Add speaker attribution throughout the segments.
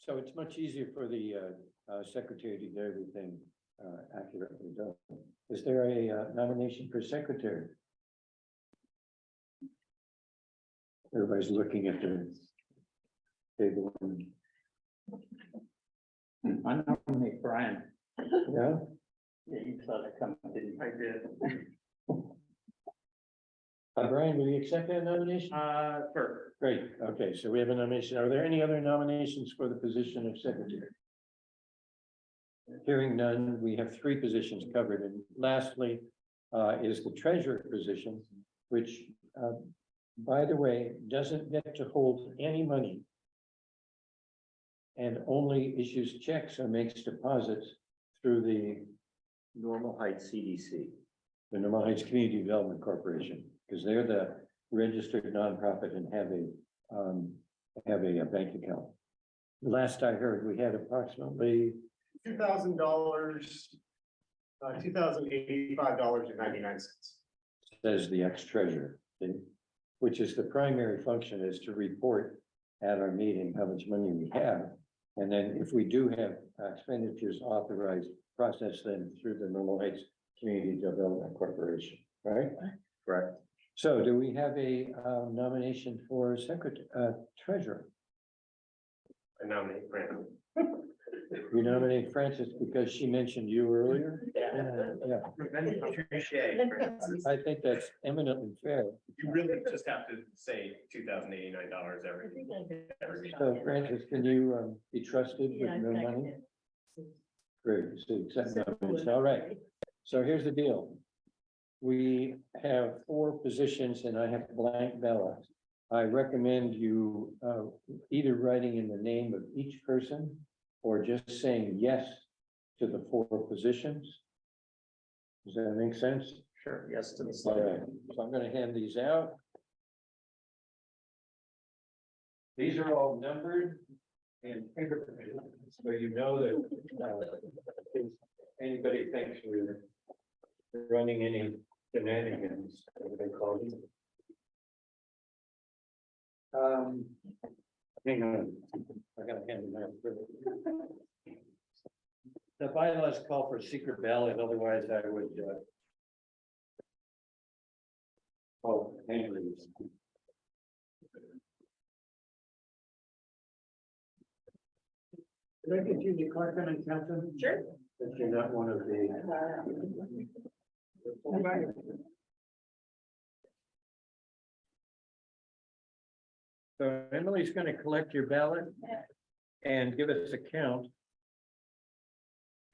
Speaker 1: So it's much easier for the secretary to get everything accurately done. Is there a nomination for secretary? Everybody's looking at the table.
Speaker 2: I nominate Brian.
Speaker 1: Yeah,
Speaker 2: Yeah, you saw that coming, didn't you? I did.
Speaker 1: Brian, will you accept that nomination?
Speaker 2: Sure.
Speaker 1: Great, okay, so we have a nomination. Are there any other nominations for the position of secretary? Hearing none, we have three positions covered, and lastly, is the treasurer position, which, by the way, doesn't get to hold any money and only issues checks or makes deposits through the
Speaker 3: Normal Heights CDC.
Speaker 1: the Normal Heights Community Development Corporation, because they're the registered nonprofit and have a bank account. Last I heard, we had approximately,
Speaker 4: $2,000, $2,085.99.
Speaker 1: says the ex-treasurer, which is the primary function, is to report at our meeting how much money we have. And then if we do have expenditures authorized, process them through the Normal Heights Community Development Corporation, right?
Speaker 3: Correct.
Speaker 1: So do we have a nomination for treasurer?
Speaker 4: I nominate Brandon.
Speaker 1: We nominate Frances because she mentioned you earlier. Yeah, I think that's eminently fair.
Speaker 4: You really just have to say $2,089 every.
Speaker 1: So Frances, can you be trusted with no money? Great, so accept nomination. All right. So here's the deal. We have four positions and I have blank ballots. I recommend you either writing in the name of each person or just saying yes to the four positions. Does that make sense?
Speaker 3: Sure, yes to the
Speaker 1: All
Speaker 3: slide.
Speaker 1: right, so I'm gonna hand these out. These are all numbered and fingerprinted, so you know that if anybody thinks we're running any shenanigans, what they call it. Hang on, I gotta hand them out. The bylaws call for secret ballot, otherwise I would. Oh, hang on. Did I get you the card and Captain?
Speaker 5: Sure.
Speaker 1: If you're not one of the. So Emily's gonna collect your ballot and give us a count.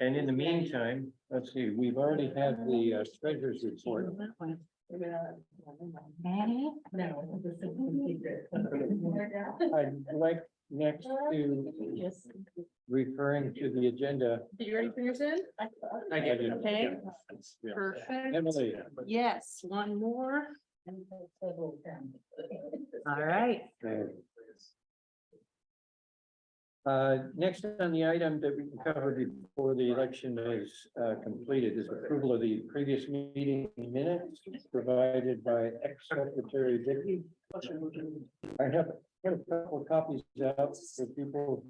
Speaker 1: And in the meantime, let's see, we've already had the treasurer's report. I'd like next to referring to the agenda.
Speaker 5: Did you already bring yours in?
Speaker 1: I did.
Speaker 5: Okay,
Speaker 1: Yeah.
Speaker 5: perfect.
Speaker 1: Emily,
Speaker 5: Yes, one more. All right.
Speaker 1: Next on the item that we can cover before the election is completed is approval of the previous meeting minutes provided by ex-secretary Vicky. I have a couple of copies out for people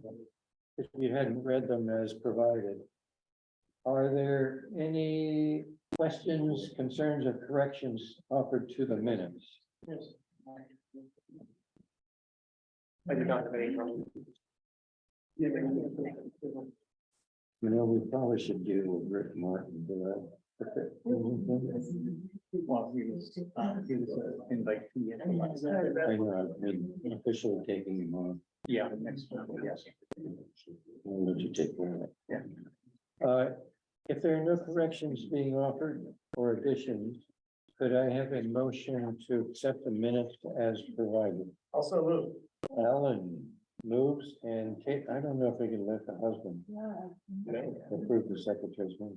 Speaker 1: if you hadn't read them as provided. Are there any questions, concerns, or corrections offered to the minutes?
Speaker 4: I do not have any problem.
Speaker 1: You know, we probably should do with Rick Martin, do that.
Speaker 2: Well, he was invite me.
Speaker 1: I know, I've been officially taking him on.
Speaker 2: Yeah, the next one, yes.
Speaker 1: I'll let you take care of it. Yeah. If there are no corrections being offered or additions, could I have a motion to accept the minutes as provided?
Speaker 4: Also move.
Speaker 1: Alan moves and Kate, I don't know if we can let the husband approve the secretary's minute.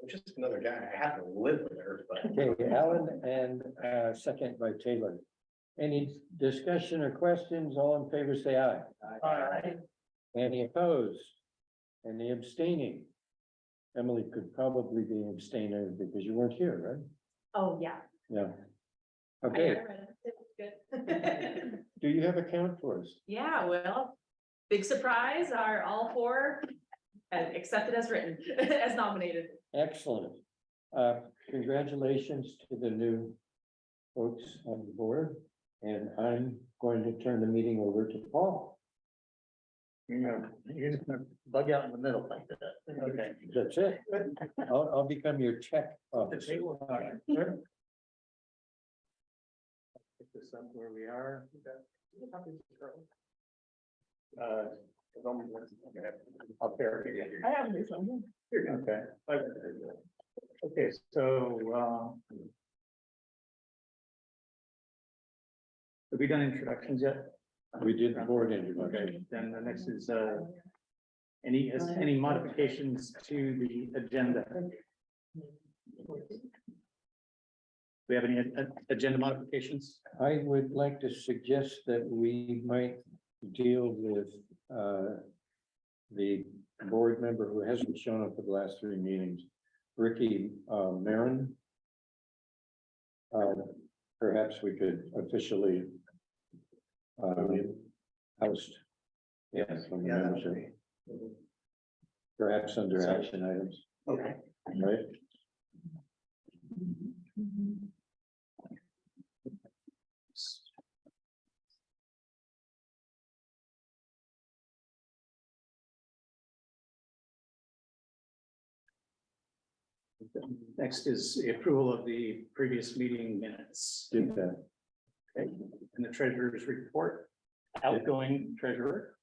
Speaker 4: I'm just another guy. I have to live with her, but.
Speaker 1: Okay, Alan and second by Taylor. Any discussion or questions? All in favor, say aye.
Speaker 4: Aye.
Speaker 1: Any opposed? Any abstaining? Emily could probably be an abstainer because you weren't here, right?
Speaker 5: Oh, yeah.
Speaker 1: Yeah. Okay, do you have a count for us?
Speaker 5: Yeah, well, big surprise, are all four accepted as written, as nominated.
Speaker 1: Excellent. Congratulations to the new folks on the board. And I'm going to turn the meeting over to Paul.
Speaker 2: You're just gonna bug out in the middle like that. Okay.
Speaker 1: That's it. I'll become your check officer.
Speaker 2: Pick this up where we are. Up there.
Speaker 5: I have this one.
Speaker 2: Okay. Okay, so, have we done introductions yet?
Speaker 1: We did the board introduction.
Speaker 2: Okay, then the next is, any modifications to the agenda? Do we have any agenda modifications?
Speaker 1: I would like to suggest that we might deal with the board member who hasn't shown up for the last three meetings, Ricky Marin. Perhaps we could officially oust. Yes, from the membership. Perhaps under action items,
Speaker 2: Okay.
Speaker 1: right?
Speaker 2: Next is the approval of the previous meeting minutes.
Speaker 1: Did that.
Speaker 2: Okay, and the treasurer's report, outgoing treasurer.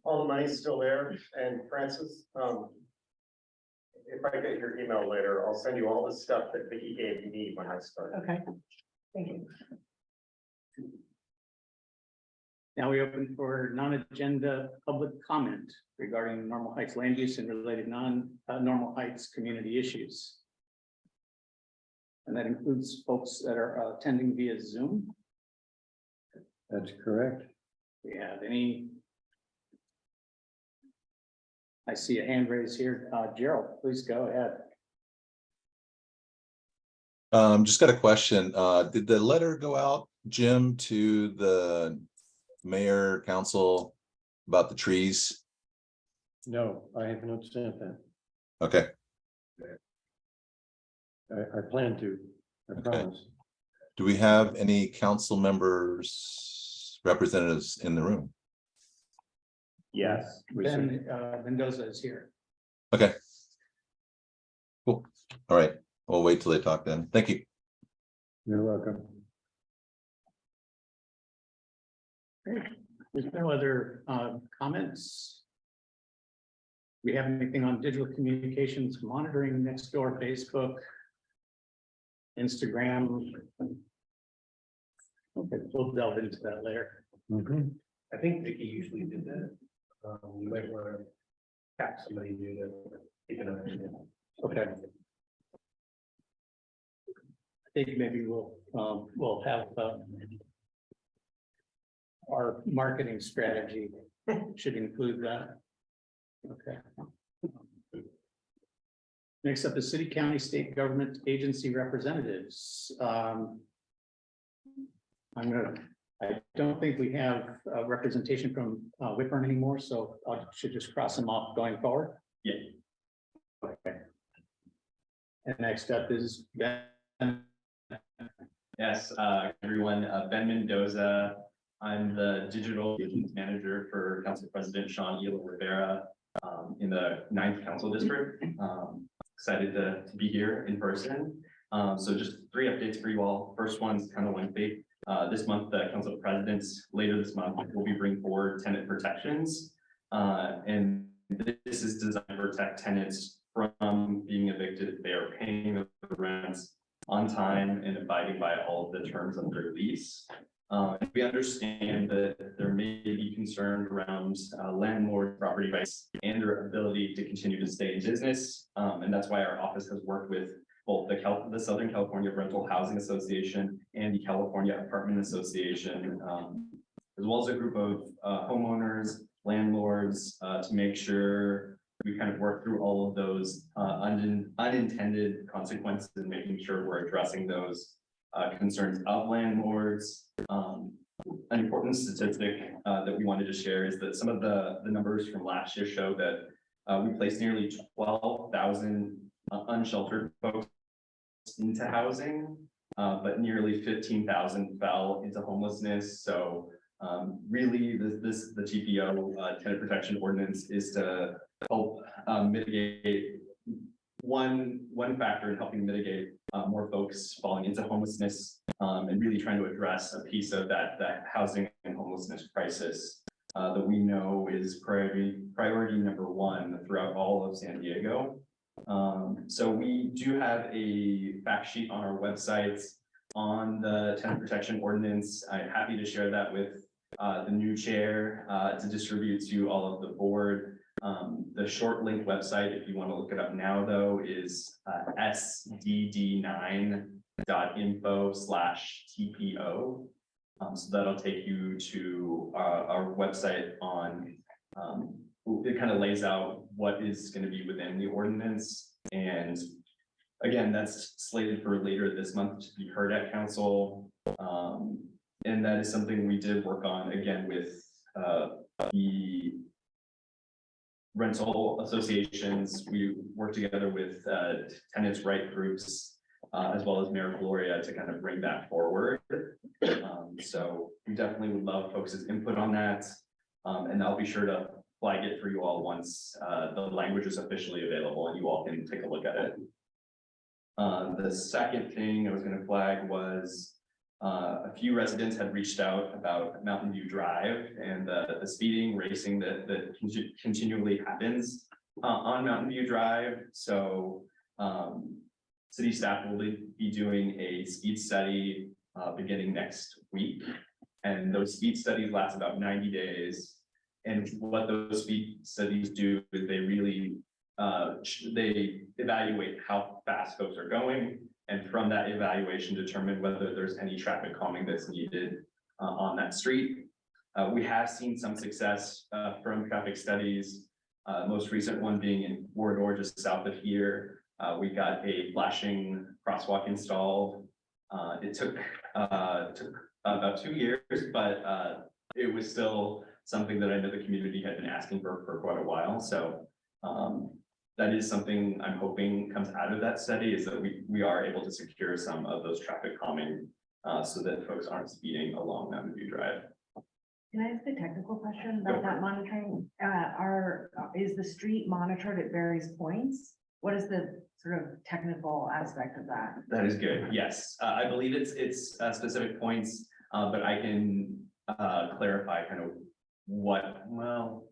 Speaker 6: All the money's still there, and Francis, if I get your email later, I'll send you all the stuff that Vicky gave me when I started.
Speaker 5: Okay, thank you.
Speaker 2: Now we open for non-agenda public comment regarding Normal Heights land use and related non-Normal Heights community issues. And that includes folks that are attending via Zoom.
Speaker 1: That's correct.
Speaker 2: We have any? I see a hand raised here. Gerald, please go ahead.
Speaker 7: Just got a question. Did the letter go out, Jim, to the mayor, council about the trees?
Speaker 1: No, I have not sent that.
Speaker 7: Okay,
Speaker 1: I plan to, I promise.
Speaker 7: do we have any council members, representatives in the room?
Speaker 3: Yes.
Speaker 1: We sent-
Speaker 2: Ben Mendoza is here.
Speaker 7: Okay. Cool. All right, we'll wait till they talk then. Thank you.
Speaker 1: You're welcome.
Speaker 2: There's no other comments. We have anything on digital communications monitoring, Nextdoor, Facebook, Instagram? Okay, we'll delve into that later.
Speaker 1: Mhm.
Speaker 4: I think Vicky usually did that. You might want to have somebody new to keep an eye on it.
Speaker 2: Okay. I think maybe we'll have our marketing strategy should include that. Okay. Next up is city, county, state government agency representatives. I don't think we have representation from Whitburn anymore, so I should just cross them off going forward.
Speaker 4: Yeah.
Speaker 2: Okay. And next up is Ben.
Speaker 4: Yes, everyone, Ben Mendoza. I'm the digital engagement manager for Council President Sean Ela Rivera in the 9th Council District. Excited to be here in person. So just 3 updates for you all. First one's kind of lengthy. This month, the Council Presidents, later this month, will be bringing forward tenant protections. And this is designed to protect tenants from being evicted if they are paying the rents on time and abiding by all of the terms of their lease. We understand that there may be concern around landlord property rights and their ability to continue to stay in business. And that's why our office has worked with both the Southern California Rental Housing Association and the California Apartment Association, as well as a group of homeowners, landlords, to make sure we kind of work through all of those unintended consequences and making sure we're addressing those concerns of landlords. an important statistic that we wanted to share is that some of the numbers from last year show that we placed nearly 12,000 unsheltered folks into housing, but nearly 15,000 fell into homelessness. So really, the TPO tenant protection ordinance is to help mitigate one factor in helping mitigate more folks falling into homelessness, and really trying to address a piece of that housing and homelessness crisis that we know is priority number one throughout all of San Diego. So we do have a fact sheet on our website on the tenant protection ordinance. I'm happy to share that with the new chair to distribute to all of the board. The short link website, if you want to look it up now, though, is sdd9.info/TPO. So that'll take you to our website on, it kind of lays out what is going to be within the ordinance. And again, that's slated for later this month to be heard at council. And that is something we did work on again with the rental associations. We worked together with tenants' right groups, as well as Mayor Gloria, to kind of bring that forward. So we definitely would love folks' input on that. And I'll be sure to flag it for you all once the language is officially available and you all can take a look at it. The second thing I was going to flag was a few residents had reached out about Mountain View Drive and the speeding racing that continually happens on Mountain View Drive. So city staff will be doing a speed study beginning next week. And those speed studies last about 90 days. And what those speed studies do is they really they evaluate how fast folks are going. And from that evaluation, determine whether there's any traffic calming that's needed on that street. We have seen some success from traffic studies. Most recent one being in Corridor just south of here. We got a flashing crosswalk installed. It took about 2 years, but it was still something that I know the community had been asking for quite a while. So that is something I'm hoping comes out of that study, is that we are able to secure some of those traffic calming so that folks aren't speeding along Mountain View Drive.
Speaker 8: Can I ask a technical question about that monitoring? Is the street monitored at various points? What is the sort of technical aspect of that?
Speaker 4: That is good. Yes, I believe it's specific points, but I can clarify kind of what, well,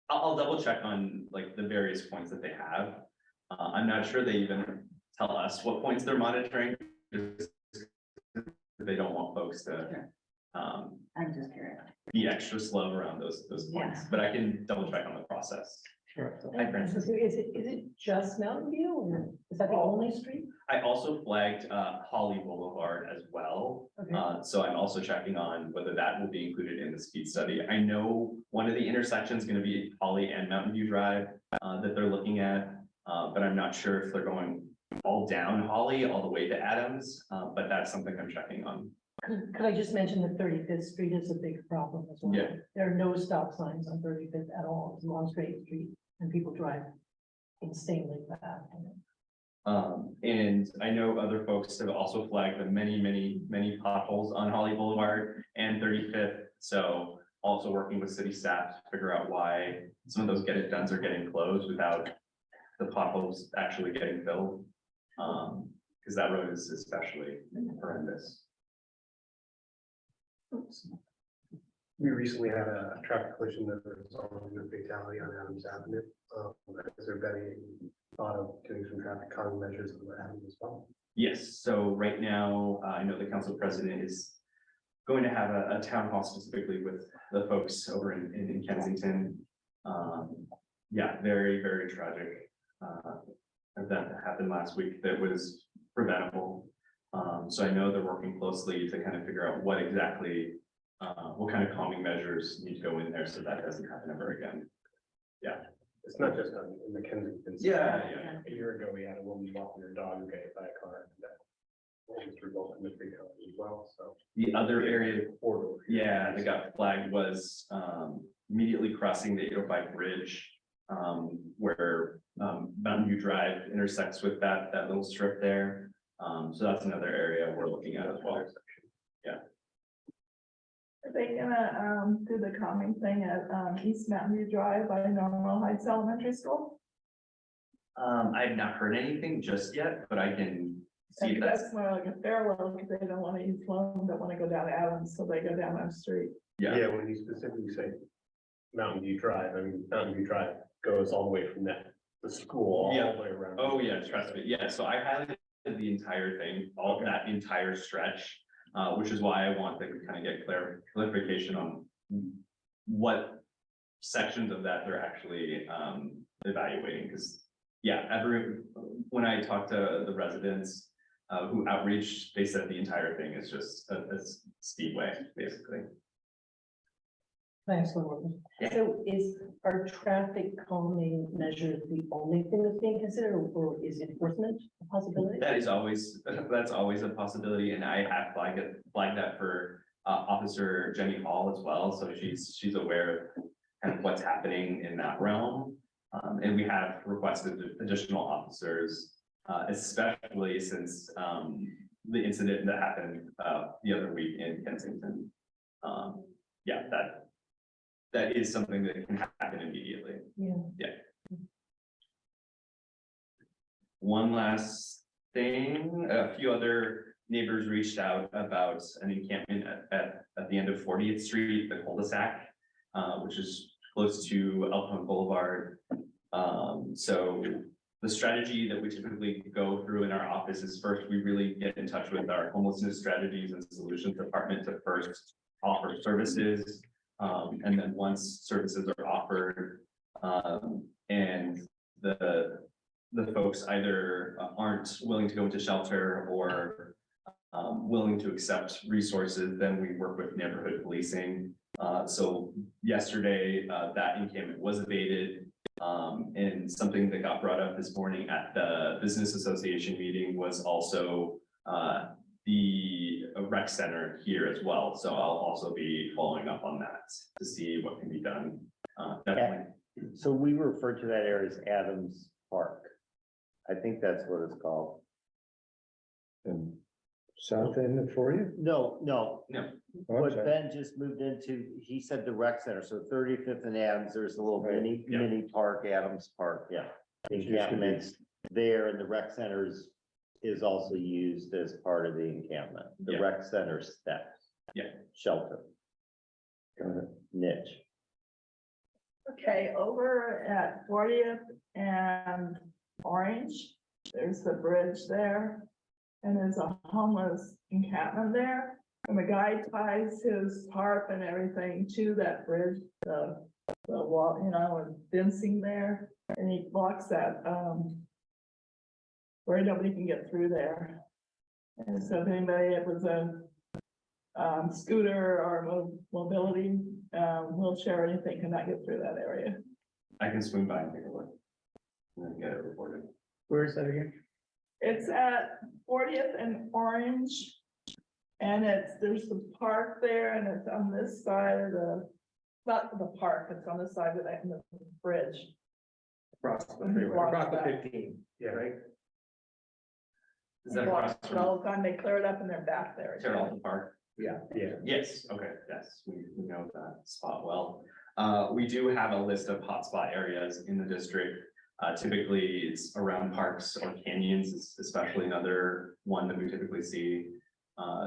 Speaker 4: I'll double check on like the various points that they have. I'm not sure they even tell us what points they're monitoring. They don't want folks to
Speaker 8: I'm just curious.
Speaker 4: be extra slow around those points,
Speaker 8: Yeah.
Speaker 4: but I can double check on the process.
Speaker 1: Sure.
Speaker 4: Hi, Francis.
Speaker 9: Is it just Mountain View, or is that the only street?
Speaker 4: I also flagged Holly Boulevard as well.
Speaker 9: Okay.
Speaker 4: So I'm also checking on whether that will be included in the speed study. I know one of the intersections is going to be Holly and Mountain View Drive that they're looking at, but I'm not sure if they're going all down Holly all the way to Adams, but that's something I'm checking on.
Speaker 9: Could I just mention that 35th Street is a big problem as well?
Speaker 4: Yeah.
Speaker 9: There are no stop signs on 35th at all. It's a long straight street and people drive insanely fast.
Speaker 4: And I know other folks have also flagged the many potholes on Holly Boulevard and 35th. So also working with city staff to figure out why some of those get it dones are getting closed without the potholes actually getting filled. Because that road is especially horrendous.
Speaker 6: We recently had a traffic collision that resulted in a fatality on Adams Avenue. Has there been any thought of doing some traffic calming measures on that avenue as well?
Speaker 4: Yes, so right now, I know the council president is going to have a town hall specifically with the folks over in Kensington. Yeah, very tragic event that happened last week that was preventable. So I know they're working closely to kind of figure out what exactly, what kind of calming measures need to go in there so that doesn't happen ever again. Yeah.
Speaker 6: It's not just in the Kensington.
Speaker 4: Yeah.
Speaker 6: A year ago, we had a woman walking her dog who got hit by a car. It's resulting in fatality as well, so.
Speaker 4: The other area, yeah, that got flagged was immediately crossing the 805 bridge. Where Mountain View Drive intersects with that little strip there. So that's another area we're looking at as well.
Speaker 10: Are they gonna, do the calming thing at, East Mountain View Drive by Normal Heights Elementary School?
Speaker 4: I've not heard anything just yet, but I can see if that's,
Speaker 10: That's more like a parallel, because they don't wanna use Sloan, don't wanna go down Adams, so they go down our street.
Speaker 4: yeah,
Speaker 6: When you specifically say Mountain View Drive, I mean, Mountain View Drive goes all the way from the school,
Speaker 4: Yeah.
Speaker 6: all the way around.
Speaker 4: oh yeah, trust me, yeah, so I highlighted the entire thing, all that entire stretch. Which is why I want to kind of get clarification on what sections of that they're actually evaluating, because yeah, when I talked to the residents who outreach, they said the entire thing is just a speedway, basically.
Speaker 9: Thanks, Lauren.
Speaker 4: Yeah.
Speaker 9: So are traffic calming measures the only thing that's being considered, or is enforcement a possibility?
Speaker 4: That's always a possibility, and I have flagged that for Officer Jenny Hall as well, so she's aware of kind of what's happening in that realm. And we have requested additional officers, especially since the incident that happened the other week in Kensington. Yeah, that is something that can happen immediately.
Speaker 9: Yeah.
Speaker 4: One last thing, a few other neighbors reached out about an encampment at the end of 40th Street, the cul-de-sac, which is close to Elkhorn Boulevard. So the strategy that we typically go through in our office is first, we really get in touch with our homelessness strategies and solutions department to first offer services. And then once services are offered, and the folks either aren't willing to go into shelter or willing to accept resources, then we work with neighborhood policing. So yesterday, that encampment was abated. And something that got brought up this morning at the business association meeting was also the rec center here as well. So I'll also be following up on that to see what can be done. Definitely.
Speaker 3: So we refer to that area as Adams Park. I think that's what it's called.
Speaker 1: And south end of for you?
Speaker 3: No.
Speaker 4: No.
Speaker 3: What Ben just moved into, he said the rec center, so 35th and Adams, there's a little
Speaker 1: Right,
Speaker 3: mini park, Adams Park, yeah. Encampments there, and the rec centers is also used as part of the encampment, the
Speaker 4: Yeah.
Speaker 3: rec center steps.
Speaker 4: Yeah.
Speaker 3: Shelter. Niche.
Speaker 10: Okay, over at 40th and Orange, there's the bridge there. And there's a homeless encampment there, and the guy ties his tarp and everything to that bridge, the wall, you know, and fencing there, and he blocks that, where nobody can get through there. And so if anybody, it was a scooter or mobility, wheelchair or anything cannot get through that area.
Speaker 4: I can swing by and take a look. And then get it reported.
Speaker 2: Where is that again?
Speaker 10: It's at 40th and Orange. And there's the park there, and it's on this side of not the park, it's on the side of the bridge.
Speaker 2: Across the
Speaker 10: He
Speaker 2: freeway,
Speaker 10: blocks
Speaker 2: across the
Speaker 10: that.
Speaker 2: 15,
Speaker 6: Yeah.
Speaker 2: right?
Speaker 4: Is
Speaker 10: He
Speaker 4: that across
Speaker 10: blocks it all the time, they clear it up and they're back there.
Speaker 4: Terrell Park?
Speaker 6: Yeah.
Speaker 4: Yes, okay, yes, we know that spot well. We do have a list of hotspot areas in the district. Typically, it's around parks or canyons, especially another one that we typically see.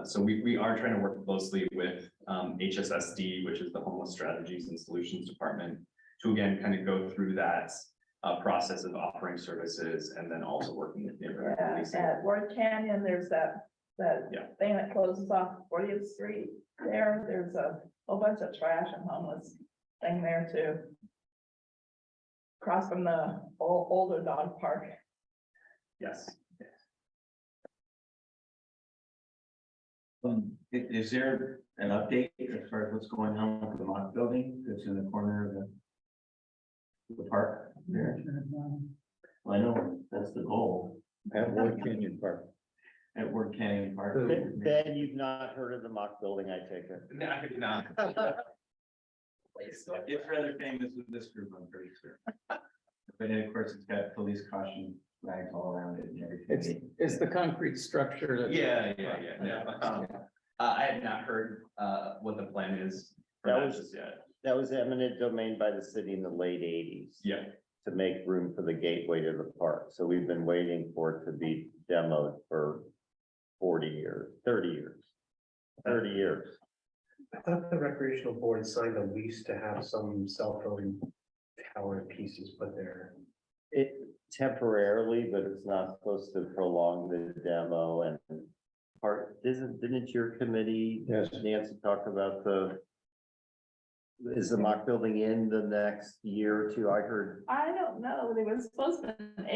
Speaker 4: So we are trying to work closely with HSSD, which is the Homeless Strategies and Solutions Department, to again, kind of go through that process of offering services and then also working with neighborhood
Speaker 10: Yeah,
Speaker 4: policing.
Speaker 10: at Ward Canyon, there's that
Speaker 4: Yeah.
Speaker 10: thing that closes off 40th Street there. There's a whole bunch of trash and homeless thing there too. Across from the older dog park.
Speaker 4: Yes.
Speaker 11: Is there an update as far as what's going on with the mock building that's in the corner of the park there? Well, I know that's the goal.
Speaker 1: At Wood Canyon Park.
Speaker 11: at Ward Canyon Park.
Speaker 3: Ben, you've not heard of the mock building, I take it.
Speaker 4: No, I did not.
Speaker 11: It's rather famous with this group, I'm pretty sure. But then, of course, it's got police caution flags all around it and
Speaker 2: It's,
Speaker 11: everything.
Speaker 2: it's the concrete structure that.
Speaker 4: Yeah. No. I had not heard, what the plan is. for
Speaker 3: That was-
Speaker 4: just yet.
Speaker 3: That was eminent domain by the city in the late eighties.
Speaker 4: Yeah.
Speaker 3: To make room for the gateway to the park. So we've been waiting for it to be demoed for 40 years, 30 years. 30 years.
Speaker 6: I thought the recreational board signed a lease to have some cell phone tower pieces put there.
Speaker 3: It temporarily, but it's not supposed to prolong the demo and didn't your committee,
Speaker 1: Yes.
Speaker 3: Nancy, talk about is the mock building in the next year or two? I heard,
Speaker 10: I don't know, there was supposed to be an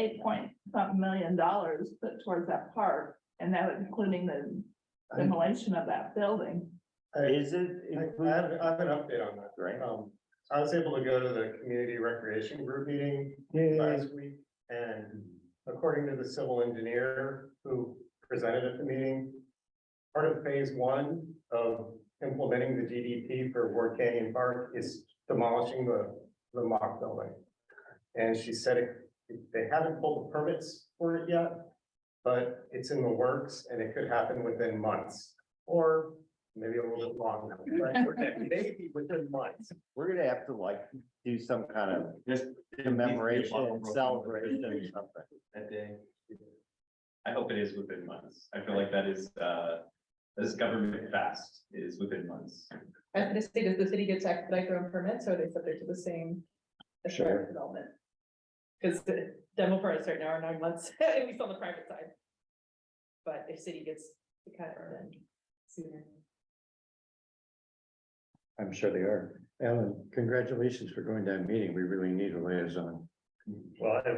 Speaker 10: $8 million put towards that park, and that was including the demolition of that building.
Speaker 3: is it?
Speaker 6: I have an update on that.
Speaker 3: Right.
Speaker 6: I was able to go to the community recreation group meeting last week, and according to the civil engineer who presented at the meeting, part of phase one of implementing the GDP for Ward Canyon Park is demolishing the mock building. And she said they haven't pulled the permits for it yet, but it's in the works and it could happen within months, or maybe a little bit longer, right? Maybe within months.
Speaker 3: We're gonna have to do some kind of
Speaker 11: Just
Speaker 3: commemoration, celebration or something.
Speaker 11: that day.
Speaker 4: I hope it is within months. I feel like that is, this government fast is within months.
Speaker 5: I was gonna say, does the city get to expedite their own permits, or are they subject to the same? as
Speaker 1: Sure.
Speaker 5: private development? Because the demo permits right now are 9 months, at least on the private side. But if city gets the cut, then sooner.
Speaker 1: I'm sure they are. Alan, congratulations for going to that meeting. We really need a liaison.
Speaker 6: Well, I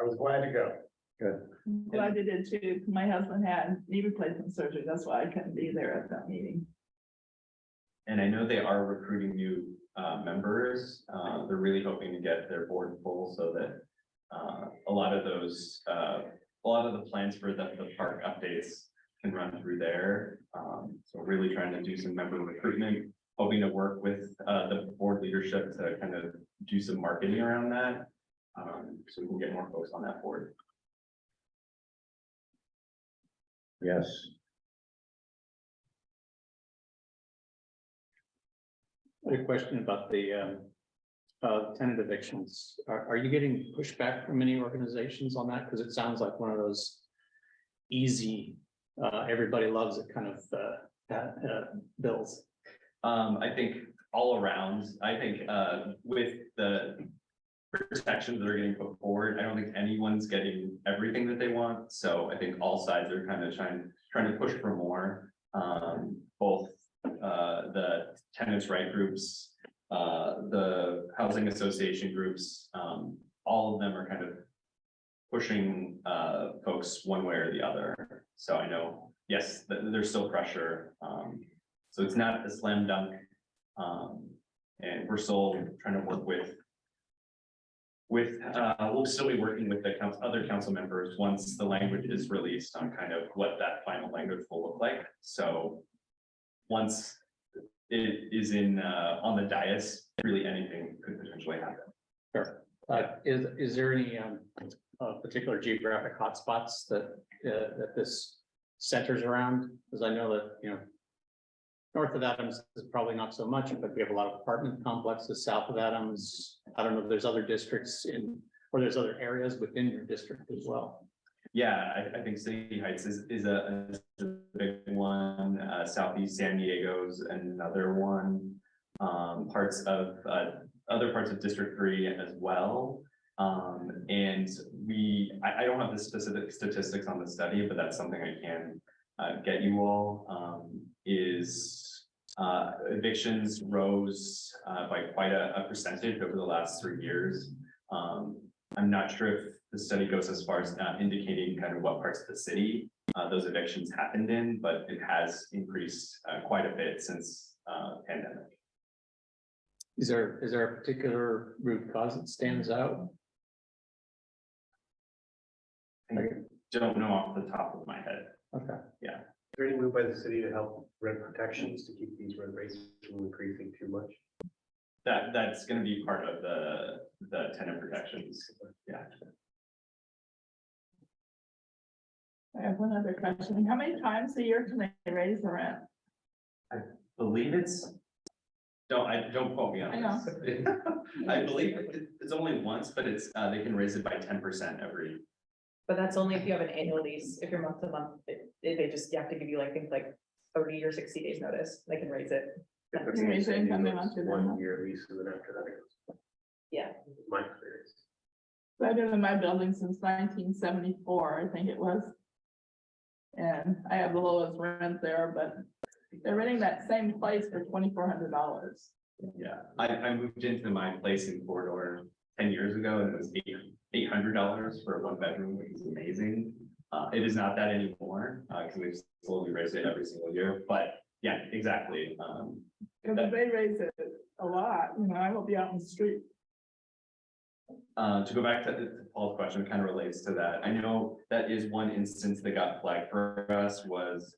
Speaker 6: was glad to go.
Speaker 1: Good.
Speaker 10: Glad you did too. My husband had knee replacement surgery. That's why I couldn't be there at that meeting.
Speaker 4: And I know they are recruiting new members. They're really hoping to get their board full so that a lot of those, a lot of the plans for the park updates can run through there. So really trying to do some member recruitment, hoping to work with the board leadership to kind of do some marketing around that. So we can get more folks on that board.
Speaker 1: Yes.
Speaker 2: A question about the tenant evictions. Are you getting pushback from any organizations on that? Because it sounds like one of those easy, everybody loves it kind of bills.
Speaker 4: I think all around, I think with the protections that are getting put forward, I don't think anyone's getting everything that they want. So I think all sides are kind of trying to push for more. Both the tenants' right groups, the housing association groups, all of them are kind of pushing folks one way or the other. So I know, yes, there's still pressure. So it's not a slam dunk. And we're still trying to work with, we'll still be working with the other council members once the language is released on kind of what that final language will look like. So once it is in, on the dais, really anything could potentially happen.
Speaker 2: Sure. Is there any particular geographic hotspots that this centers around? Because I know that, you know, north of Adams is probably not so much, but we have a lot of apartment complexes south of Adams. I don't know if there's other districts or there's other areas within your district as well.
Speaker 4: Yeah, I think City Heights is a big one. Southeast San Diego's another one. Parts of other parts of District 3 as well. And I don't have the specific statistics on the study, but that's something I can get you all. Evictions rose by quite a percentage over the last 3 years. I'm not sure if the study goes as far as indicating kind of what parts of the city those evictions happened in, but it has increased quite a bit since pandemic.
Speaker 2: Is there a particular root cause that stands out?
Speaker 4: I don't know off the top of my head.
Speaker 2: Okay.
Speaker 6: Is there any move by the city to help rent protections to keep these rent rates from increasing too much?
Speaker 4: That's gonna be part of the tenant protections, yeah.
Speaker 10: I have one other question. How many times a year can they raise the rent?
Speaker 4: Believe it's, don't quote me on
Speaker 10: I know.
Speaker 4: this. I believe it's only once, but it's, they can raise it by 10% every.
Speaker 5: But that's only if you have an annual lease. If you're month to month, they just, you have to give you like things like 30 or 60 days notice. They can raise it.
Speaker 6: If it's
Speaker 10: Raise it and then onto them.
Speaker 6: 1 year lease and then after that it goes.
Speaker 5: Yeah.
Speaker 6: My experience.
Speaker 10: I've been in my building since 1974, I think it was. And I have the lowest rent there, but they're renting that same place for $2,400.
Speaker 4: Yeah, I moved into my place in Corridor 10 years ago and it was $800 for a 1 bedroom, which is amazing. It is not that anymore, because we've slowly raised it every single year, but yeah, exactly.
Speaker 10: Because if they raise it a lot, I will be out in the street.
Speaker 4: To go back to Paul's question, it kind of relates to that. I know that is one instance that got flagged for us was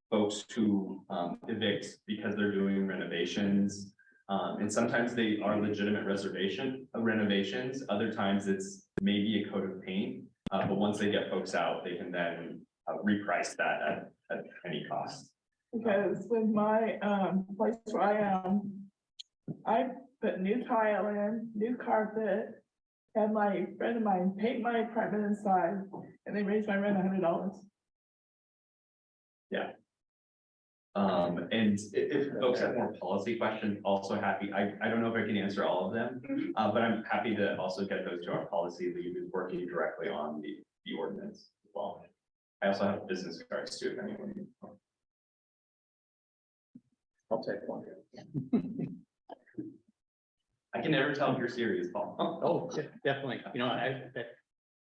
Speaker 4: folks who evict because they're doing renovations. And sometimes they are legitimate renovations. Other times it's maybe a coat of paint. But once they get folks out, they can then reprice that at any cost.
Speaker 10: Because with my place where I am, I put new tile in, new carpet. Had my friend of mine paint my apartment inside and they raised my rent $100.
Speaker 4: Yeah. And if folks have more policy questions, also happy, I don't know if I can answer all of them, but I'm happy to also get those to our policy lead who's working directly on the ordinance as well. I also have business cards too, if anyone needs one.
Speaker 2: I'll take one.
Speaker 4: I can never tell if you're serious, Paul.
Speaker 2: Oh, definitely.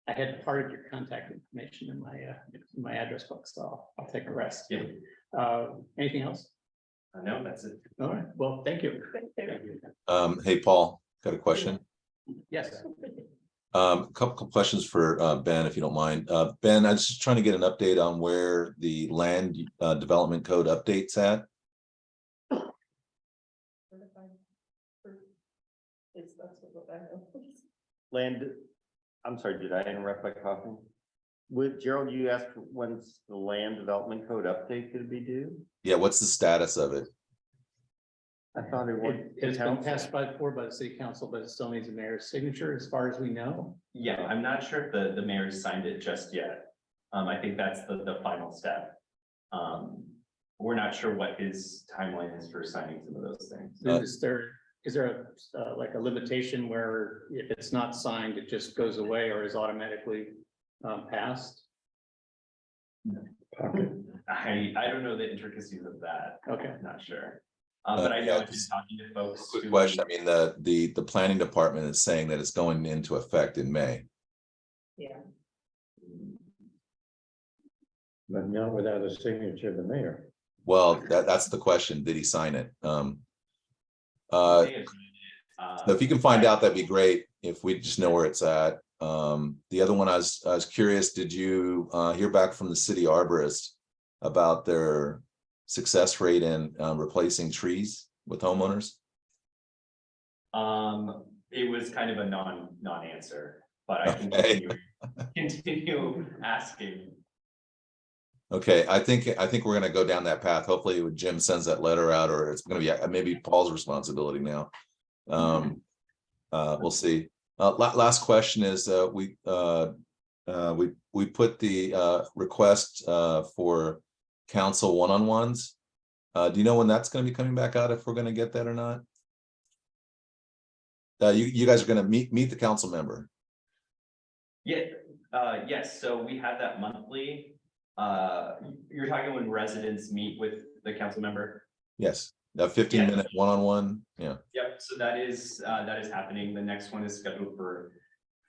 Speaker 2: I had part of your contact information in my address book, so I'll take the rest.
Speaker 4: Yeah.
Speaker 2: Anything else?
Speaker 4: No, that's it.
Speaker 2: All right, well, thank you.
Speaker 7: Hey, Paul, got a question.
Speaker 2: Yes,
Speaker 7: A couple questions for Ben, if you don't mind. Ben, I was just trying to get an update on where the land development code updates at.
Speaker 5: That's what I know.
Speaker 3: Land, I'm sorry, did I interrupt by coughing? Would Gerald, you asked when's the land development code update gonna be due?
Speaker 7: Yeah, what's the status of it?
Speaker 3: I thought it was.
Speaker 2: it's been passed by the city council, but it still needs a mayor's signature as far as we know.
Speaker 4: Yeah, I'm not sure if the mayor signed it just yet. I think that's the final step. We're not sure what his timeline is for signing some of those things.
Speaker 2: Is there a like a limitation where if it's not signed, it just goes away or is automatically passed?
Speaker 4: I don't know the intricacies of that.
Speaker 2: Okay.
Speaker 4: I'm not sure. But I know
Speaker 7: Yeah,
Speaker 4: I've been talking to folks.
Speaker 7: Quick
Speaker 4: who-
Speaker 7: question. I mean, the planning department is saying that it's going into effect in May.
Speaker 5: Yeah.
Speaker 1: But not without a signature of the mayor.
Speaker 7: Well, that's the question. Did he sign it? So if you can find out, that'd be great. If we just know where it's at. The other one, I was curious, did you hear back from the city arborist about their success rate in replacing trees with homeowners?
Speaker 4: It was kind of a non-answer, but I can
Speaker 7: Okay.
Speaker 4: continue asking.
Speaker 7: Okay, I think we're gonna go down that path. Hopefully Jim sends that letter out, or it's gonna be maybe Paul's responsibility now. We'll see. Last question is, we put the request for council one-on-ones. Do you know when that's gonna be coming back out, if we're gonna get that or not? You guys are gonna meet the council member.
Speaker 4: Yeah, yes, so we have that monthly. You're talking when residents meet with the council member?
Speaker 7: Yes, that 15-minute one-on-one, yeah.
Speaker 4: Yep, so that is happening. The next one is scheduled for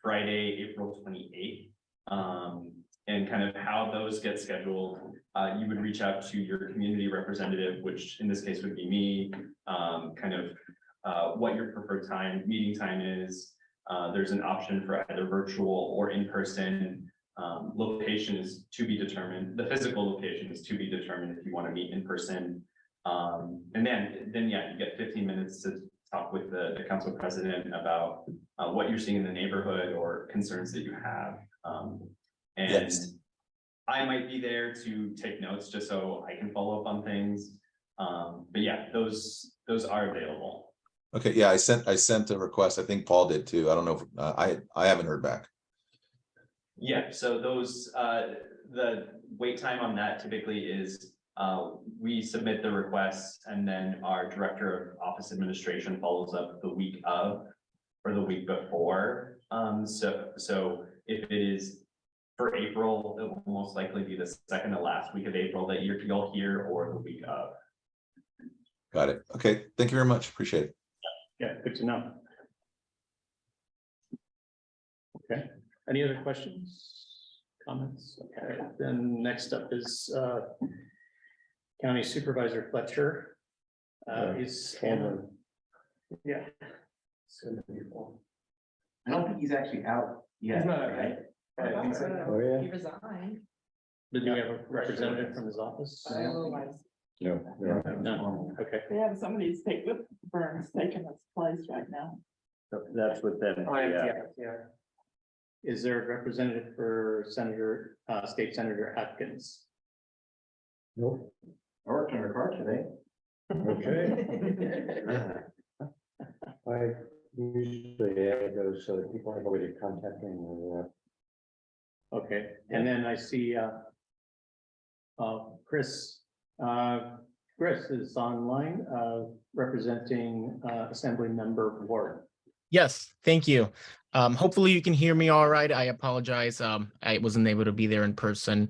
Speaker 4: Friday, April 28th. And kind of how those get scheduled, you would reach out to your community representative, which in this case would be me, kind of what your preferred meeting time is. There's an option for either virtual or in person. Location is to be determined. The physical location is to be determined if you want to meet in person. And then yeah, you get 15 minutes to talk with the council president about what you're seeing in the neighborhood or concerns that you have. And
Speaker 7: Yes.
Speaker 4: I might be there to take notes just so I can follow up on things. But yeah, those are available.
Speaker 7: Okay, yeah, I sent a request. I think Paul did too. I don't know if I haven't heard back.
Speaker 4: Yeah, so those, the wait time on that typically is, we submit the requests and then our director of office administration follows up the week of or the week before. So if it is for April, it will most likely be the second to last week of April that you'll hear, or the week of.
Speaker 7: Got it. Okay, thank you very much. Appreciate it.
Speaker 2: Yeah, good to know. Okay, any other questions, comments? Okay, then next up is County Supervisor Fletcher. Is
Speaker 6: Cameron.
Speaker 2: Yeah.
Speaker 11: I don't think he's actually out yet.
Speaker 5: He's not out
Speaker 11: right?
Speaker 5: I
Speaker 11: I think
Speaker 5: thought
Speaker 11: so.
Speaker 6: Oh, yeah.
Speaker 5: He resigned.
Speaker 2: Did you have a representative from his office?
Speaker 5: Otherwise,
Speaker 6: No.
Speaker 2: No, okay.
Speaker 10: We have somebody who's taking Burns taking his place right now.
Speaker 3: That's with them.
Speaker 6: Yeah.
Speaker 2: Is there a representative for Senator, State Senator Atkins?
Speaker 6: Nope.
Speaker 11: I worked on her car today.
Speaker 6: Okay. I usually add those so that people have a way to contact me.
Speaker 2: Okay, and then I see Chris. Chris is online, representing Assembly Member Ward.
Speaker 12: Yes, thank you. Hopefully you can hear me all right. I apologize. I wasn't able to be there in person.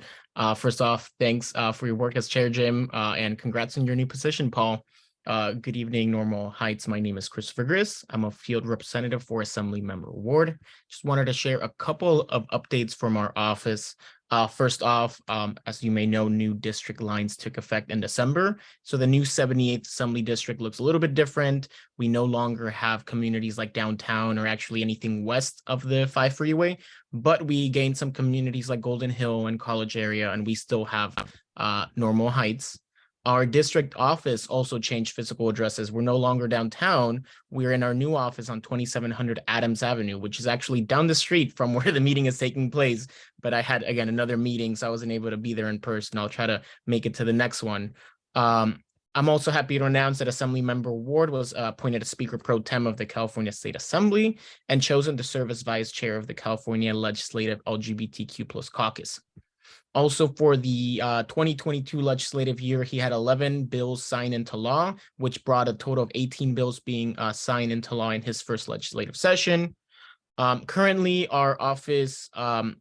Speaker 12: First off, thanks for your work as Chair, Jim, and congrats on your new position, Paul. Good evening, Normal Heights. My name is Christopher Griss. I'm a field representative for Assembly Member Ward. Just wanted to share a couple of updates from our office. First off, as you may know, new district lines took effect in December. So the new 78th Assembly District looks a little bit different. We no longer have communities like downtown or actually anything west of the 5 freeway, but we gained some communities like Golden Hill and College area, and we still have Normal Heights. Our district office also changed physical addresses. We're no longer downtown. We're in our new office on 2700 Adams Avenue, which is actually down the street from where the meeting is taking place. But I had, again, another meeting, so I wasn't able to be there in person. I'll try to make it to the next one. I'm also happy to announce that Assembly Member Ward was appointed as Speaker Pro Tem of the California State Assembly and chosen to serve as Vice Chair of the California Legislative LGBTQ+ Caucus. Also, for the 2022 legislative year, he had 11 bills signed into law, which brought a total of 18 bills being signed into law in his first legislative session. Currently, our office, our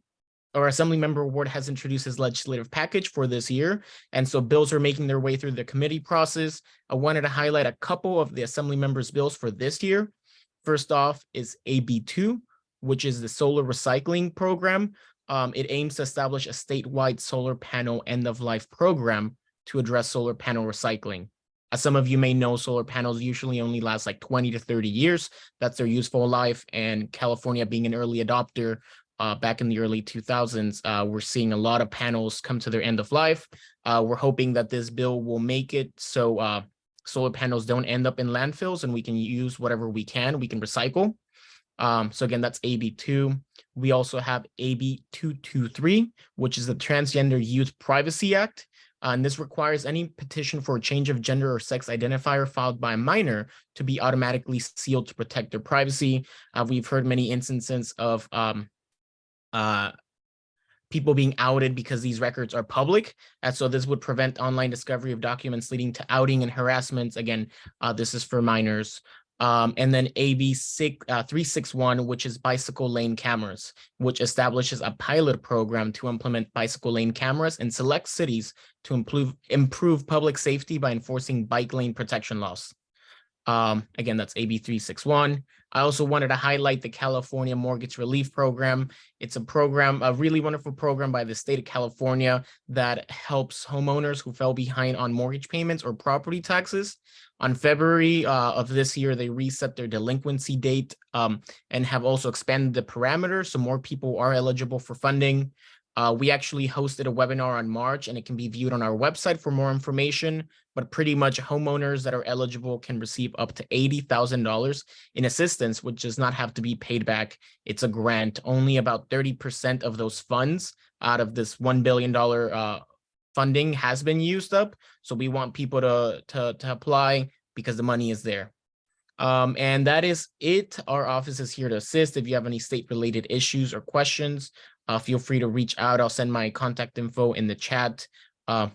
Speaker 12: Assembly Member Ward has introduced his legislative package for this year, and so bills are making their way through the committee process. I wanted to highlight a couple of the Assembly members' bills for this year. First off is AB2, which is the solar recycling program. It aims to establish a statewide solar panel end-of-life program to address solar panel recycling. As some of you may know, solar panels usually only last like 20 to 30 years. That's their useful life. And California being an early adopter back in the early 2000s, we're seeing a lot of panels come to their end of life. We're hoping that this bill will make it so solar panels don't end up in landfills and we can use whatever we can recycle. So again, that's AB2. We also have AB 223, which is the Transgender Youth Privacy Act. And this requires any petition for a change of gender or sex identifier filed by a minor to be automatically sealed to protect their privacy. We've heard many instances of people being outed because these records are public. And so this would prevent online discovery of documents leading to outing and harassment. Again, this is for minors. And then AB 361, which is bicycle lane cameras, which establishes a pilot program to implement bicycle lane cameras in select cities to improve public safety by enforcing bike lane protection laws. Again, that's AB 361. I also wanted to highlight the California Mortgage Relief Program. It's a program, a really wonderful program by the state of California that helps homeowners who fell behind on mortgage payments or property taxes. On February of this year, they reset their delinquency date and have also expanded the parameters, so more people are eligible for funding. We actually hosted a webinar on March, and it can be viewed on our website for more information. But pretty much homeowners that are eligible can receive up to $80,000 in assistance, which does not have to be paid back. It's a grant. Only about 30% of those funds out of this $1 billion funding has been used up. So we want people to apply because the money is there. And that is it. Our office is here to assist. If you have any state-related issues or questions, feel free to reach out. I'll send my contact info in the chat,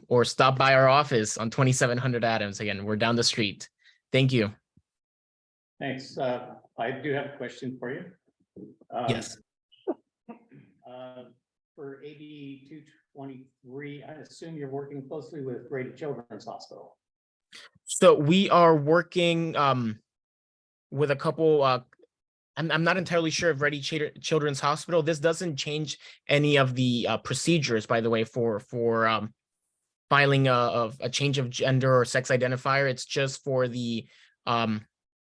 Speaker 12: or stop by our office on 2700 Adams. Again, we're down the street. Thank you.
Speaker 2: Thanks. I do have a question for you.
Speaker 12: Yes.
Speaker 2: For AB 223, I assume you're working closely with Grady Children's Hospital.
Speaker 12: So we are working with a couple. I'm not entirely sure if Ready Children's Hospital. This doesn't change any of the procedures, by the way, for filing a change of gender or sex identifier. It's just for the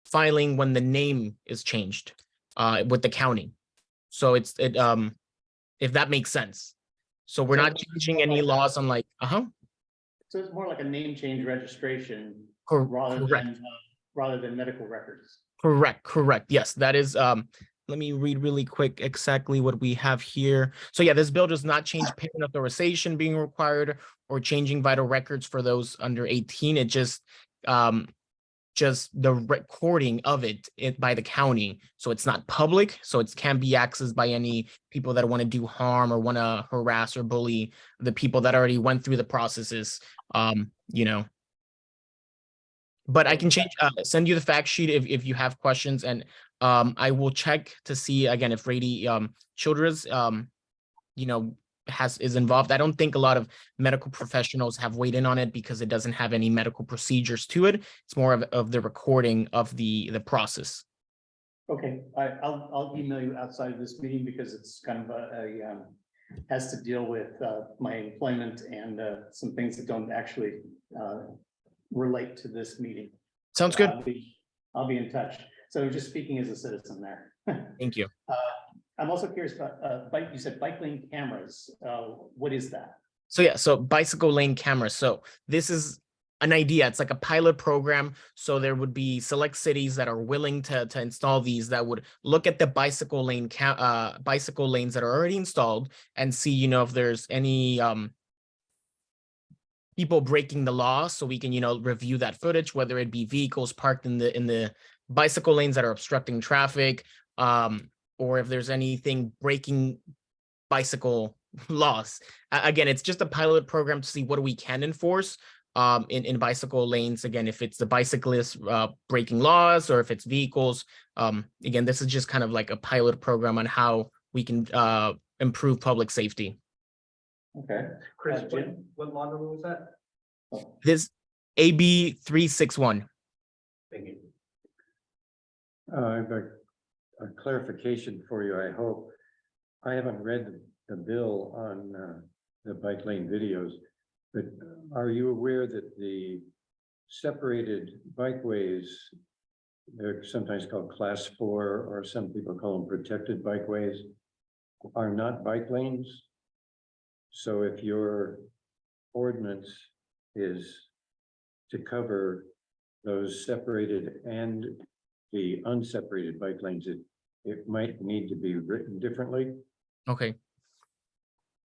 Speaker 12: filing when the name is changed with the county. So it's if that makes sense. So we're not changing any laws on like
Speaker 2: So it's more like a name change registration
Speaker 12: correct.
Speaker 2: rather than medical records.
Speaker 12: Correct. Yes, that is. Let me read really quick exactly what we have here. So yeah, this bill does not change parent authorization being required or changing vital records for those under 18. It just the recording of it by the county. So it's not public. So it can't be accessed by any people that want to do harm or want to harass or bully the people that already went through the processes. But I can send you the fact sheet if you have questions, and I will check to see again if Rady Children's is involved. I don't think a lot of medical professionals have weighed in on it because it doesn't have any medical procedures to it. It's more of the recording of the process.
Speaker 2: Okay, I'll email you outside of this meeting because it's kind of has to deal with my employment and some things that don't actually relate to this meeting.
Speaker 12: Sounds good.
Speaker 2: I'll be in touch. So just speaking as a citizen there.
Speaker 12: Thank you.
Speaker 2: I'm also curious about you said bike lane cameras. What is that?
Speaker 12: So yeah, so bicycle lane cameras. So this is an idea. It's like a pilot program. So there would be select cities that are willing to install these that would look at the bicycle lanes that are already installed and see, if there's any people breaking the law, so we can, review that footage, whether it be vehicles parked in the bicycle lanes that are obstructing traffic, or if there's anything breaking bicycle laws. Again, it's just a pilot program to see what we can enforce in bicycle lanes. Again, if it's the bicyclists breaking laws or if it's vehicles. Again, this is just kind of like a pilot program on how we can improve public safety.
Speaker 2: Okay.
Speaker 6: Chris, what law number was that?
Speaker 12: This AB 361.
Speaker 6: Thank you.
Speaker 1: I've got a clarification for you, I hope. I haven't read the bill on the bike lane videos, but are you aware that the separated bikeways, they're sometimes called class 4, or some people call them protected bikeways, are not bike lanes? So if your ordinance is to cover those separated and the unseparated bike lanes, it might need to be written differently.
Speaker 12: Okay.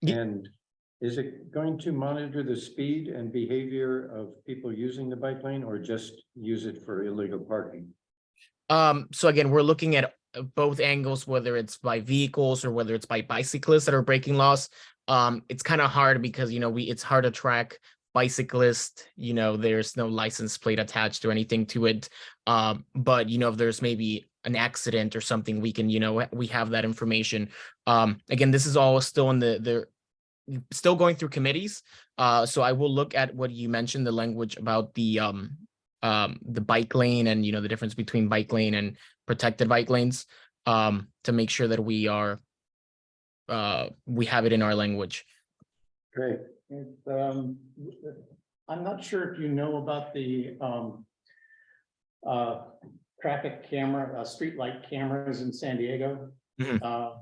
Speaker 1: And is it going to monitor the speed and behavior of people using the bike lane, or just use it for illegal parking?
Speaker 12: So again, we're looking at both angles, whether it's by vehicles or whether it's by bicyclists that are breaking laws. It's kind of hard because, it's hard to track bicyclists, there's no license plate attached or anything to it. But, if there's maybe an accident or something, we can, we have that information. Again, this is all still in the still going through committees. So I will look at what you mentioned, the language about the bike lane and, the difference between bike lane and protected bike lanes, to make sure that we have it in our language.
Speaker 1: Great.
Speaker 2: I'm not sure if you know about the traffic camera, street light cameras in San Diego.
Speaker 12: Mhm.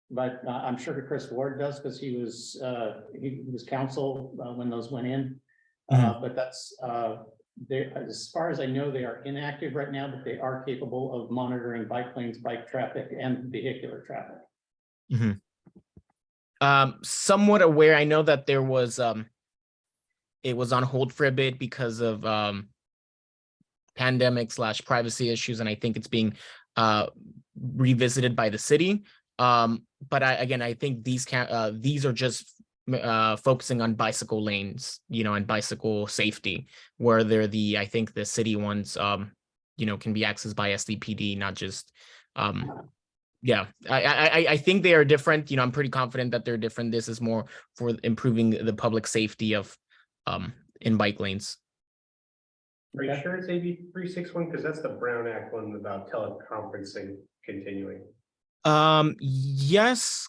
Speaker 2: but I'm sure Chris Ward does because he was counsel when those went in. But that's, they, as far as I know, they are inactive right now, but they are capable of monitoring bike lanes, bike traffic and vehicular traffic.
Speaker 12: Somewhat aware. I know that there was it was on hold for a bit because of pandemic / privacy issues, and I think it's being revisited by the city. But I think these are just focusing on bicycle lanes, and bicycle safety, where they're I think the city ones, can be accessed by SDPD, not just, yeah, I think they are different. I'm pretty confident that they're different. This is more for improving the public safety of, in bike lanes.
Speaker 6: Are you sure it's AB 361? Because that's the Brown Act one about teleconferencing continuing.
Speaker 12: Yes,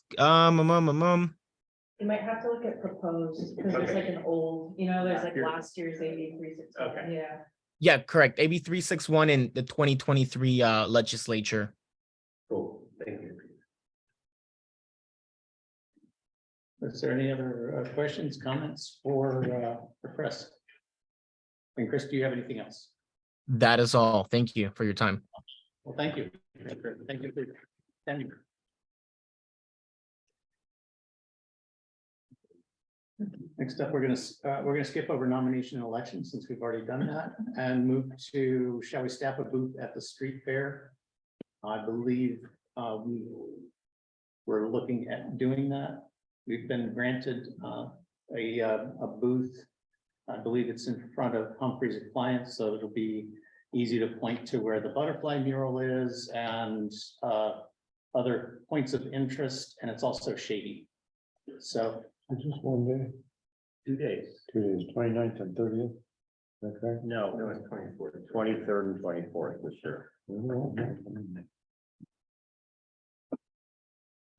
Speaker 5: You might have to look at proposed, because there's like an old, there's like
Speaker 6: Here.
Speaker 5: last year's AB 361,
Speaker 6: Okay.
Speaker 5: yeah.
Speaker 12: Yeah, correct. AB 361 in the 2023 legislature.
Speaker 6: Cool, thank you.
Speaker 2: Is there any other questions, comments for Chris? And Chris, do you have anything else?
Speaker 12: That is all. Thank you for your time.
Speaker 2: Well, thank you. Thank you. Thank you. Next up, we're gonna skip over nomination and elections since we've already done that and move to, shall we staff a booth at the street fair? I believe we're looking at doing that. We've been granted a booth. I believe it's in front of Humphrey's Appliance, so it'll be easy to point to where the butterfly mural is and other points of interest, and it's also shady. So
Speaker 1: It's just one day,
Speaker 3: 2 days.
Speaker 1: 2 days, 29th and 30th. Okay.
Speaker 3: No, it's 24th, 23rd and 24th this year. It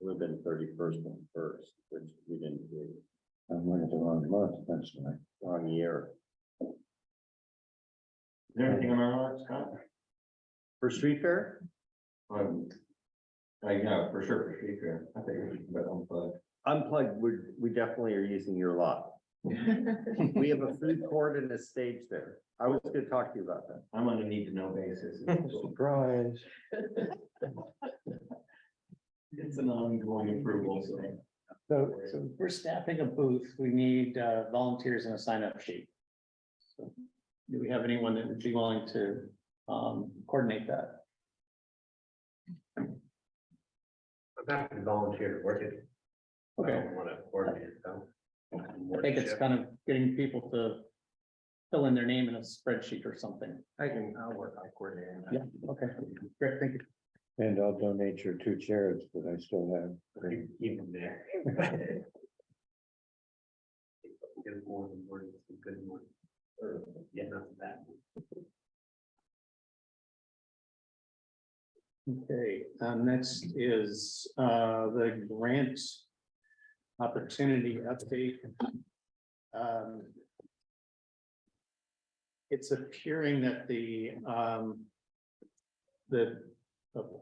Speaker 3: would have been 31st and 1st, which we didn't do.
Speaker 1: I'm looking at the wrong month, that's why.
Speaker 3: Wrong year.
Speaker 11: Is there anything on our list, Scott?
Speaker 3: For street fair?
Speaker 11: Yeah, for sure, for street fair. I think we should go unplugged.
Speaker 3: Unplugged, we definitely are using your lot. We have a food court and a stage there. I was gonna talk to you about that.
Speaker 11: I'm on a need to know basis.
Speaker 1: Surprise.
Speaker 11: It's an ongoing approval, so.
Speaker 2: So we're staffing a booth. We need volunteers and a sign-up sheet. So do we have anyone that would be willing to coordinate that?
Speaker 6: I'm happy to volunteer to work it. I
Speaker 2: Okay,
Speaker 6: don't want to coordinate it though.
Speaker 2: I think it's kind of getting people to fill in their name in a spreadsheet or something.
Speaker 6: I'll work on coordinating that.
Speaker 2: Yeah, okay, great, thank you.
Speaker 1: And I'll donate your 2 chairs that I still have.
Speaker 6: Even there. Get more than one, it's a good one. Or, yeah, not that.
Speaker 2: Okay, next is the grant opportunity update. It's appearing that the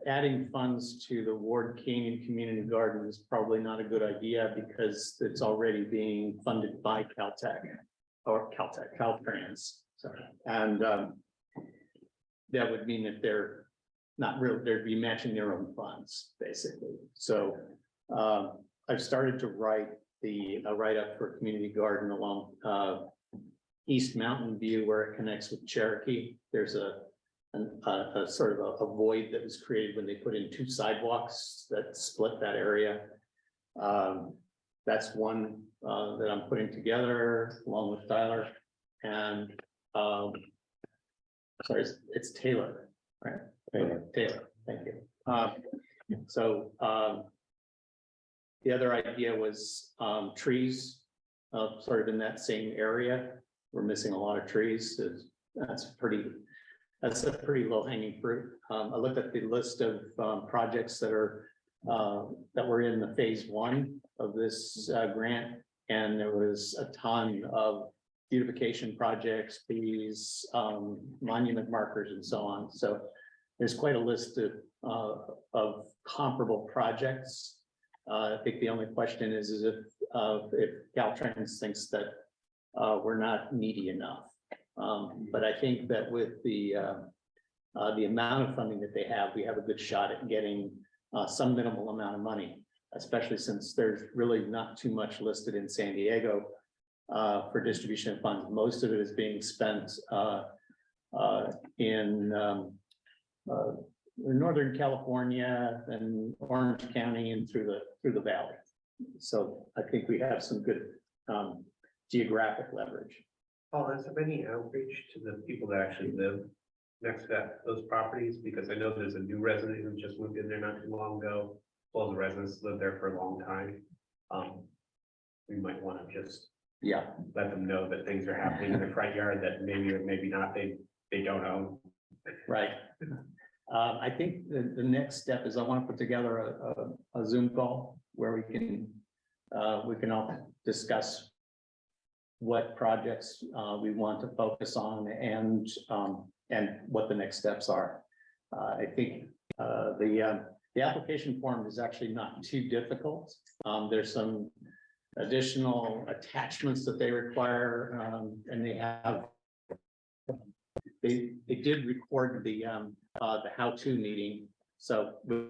Speaker 2: adding funds to the Ward Canyon Community Garden is probably not a good idea because it's already being funded by Caltrans. Sorry, and that would mean that they're not really, they'd be matching their own funds, basically. So I've started to write the write-up for community garden along East Mountain View where it connects with Cherokee. There's a sort of a void that was created when they put in 2 sidewalks that split that area. That's one that I'm putting together along with Tyler and sorry, it's Taylor, right? Taylor, thank you. So the other idea was trees sort of in that same area. We're missing a lot of trees. That's a pretty low hanging fruit. I looked at the list of projects that were in the phase 1 of this grant, and there was a ton of beautification projects, these monument markers and so on. So there's quite a list of comparable projects. I think the only question is if Caltrans thinks that we're not needy enough. But I think that with the amount of funding that they have, we have a good shot at getting some minimal amount of money, especially since there's really not too much listed in San Diego for distribution of funds. Most of it is being spent in Northern California and Orange County and through the valley. So I think we have some good geographic leverage.
Speaker 13: Paul, has there been any outreach to the people that actually live next to those properties? Because I know there's a new resident who just moved in there not too long ago. Well, the residents lived there for a long time. We might want to just let them know that things are happening in the front yard that maybe or maybe not, they don't own.
Speaker 2: Right. I think the next step is I want to put together a Zoom call where we can all discuss what projects we want to focus on and what the next steps are. I think the application form is actually not too difficult. There's some additional attachments that they require, and they did record the how-to meeting, so we'll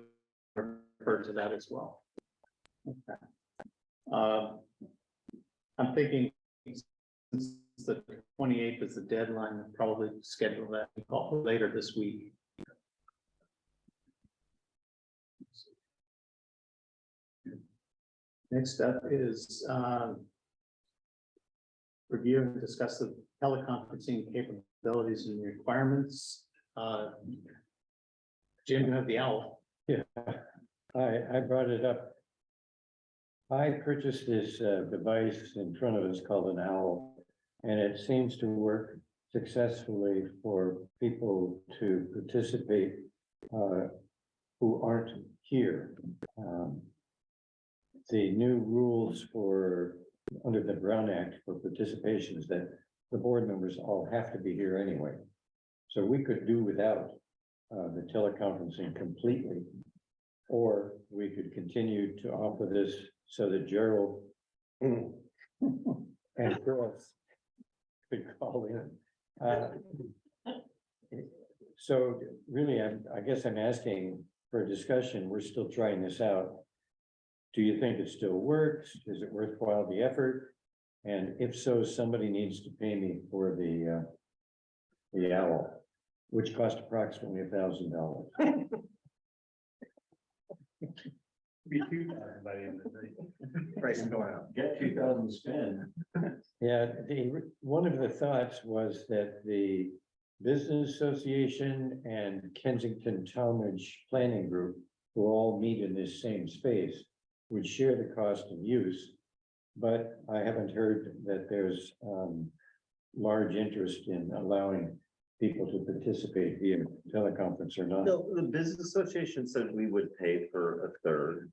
Speaker 2: refer to that as well. Okay. I'm thinking since the 28th is the deadline, I'll probably schedule that call later this week. Next up is review and discuss the teleconferencing capabilities and requirements. Jim, you have the owl.
Speaker 1: Yeah, I brought it up. I purchased this device in front of us called an owl, and it seems to work successfully for people to participate who aren't here. The new rules under the Brown Act for participation is that the board members all have to be here anyway. So we could do without the teleconferencing completely, or we could continue to offer this so that Gerald and Chris could call in. So really, I guess I'm asking for a discussion. We're still trying this out. Do you think it still works? Is it worthwhile the effort? And if so, somebody needs to pay me for the owl, which cost approximately $1,000.
Speaker 13: Be 2,000 by the end of the night.
Speaker 11: Price going up. Get 2,000 to spend.
Speaker 1: Yeah, one of the thoughts was that the Business Association and Kensington Talmadge Planning Group, who all meet in this same space, would share the cost of use. But I haven't heard that there's large interest in allowing people to participate via teleconference or not.
Speaker 3: No, the business association said we would pay for a third.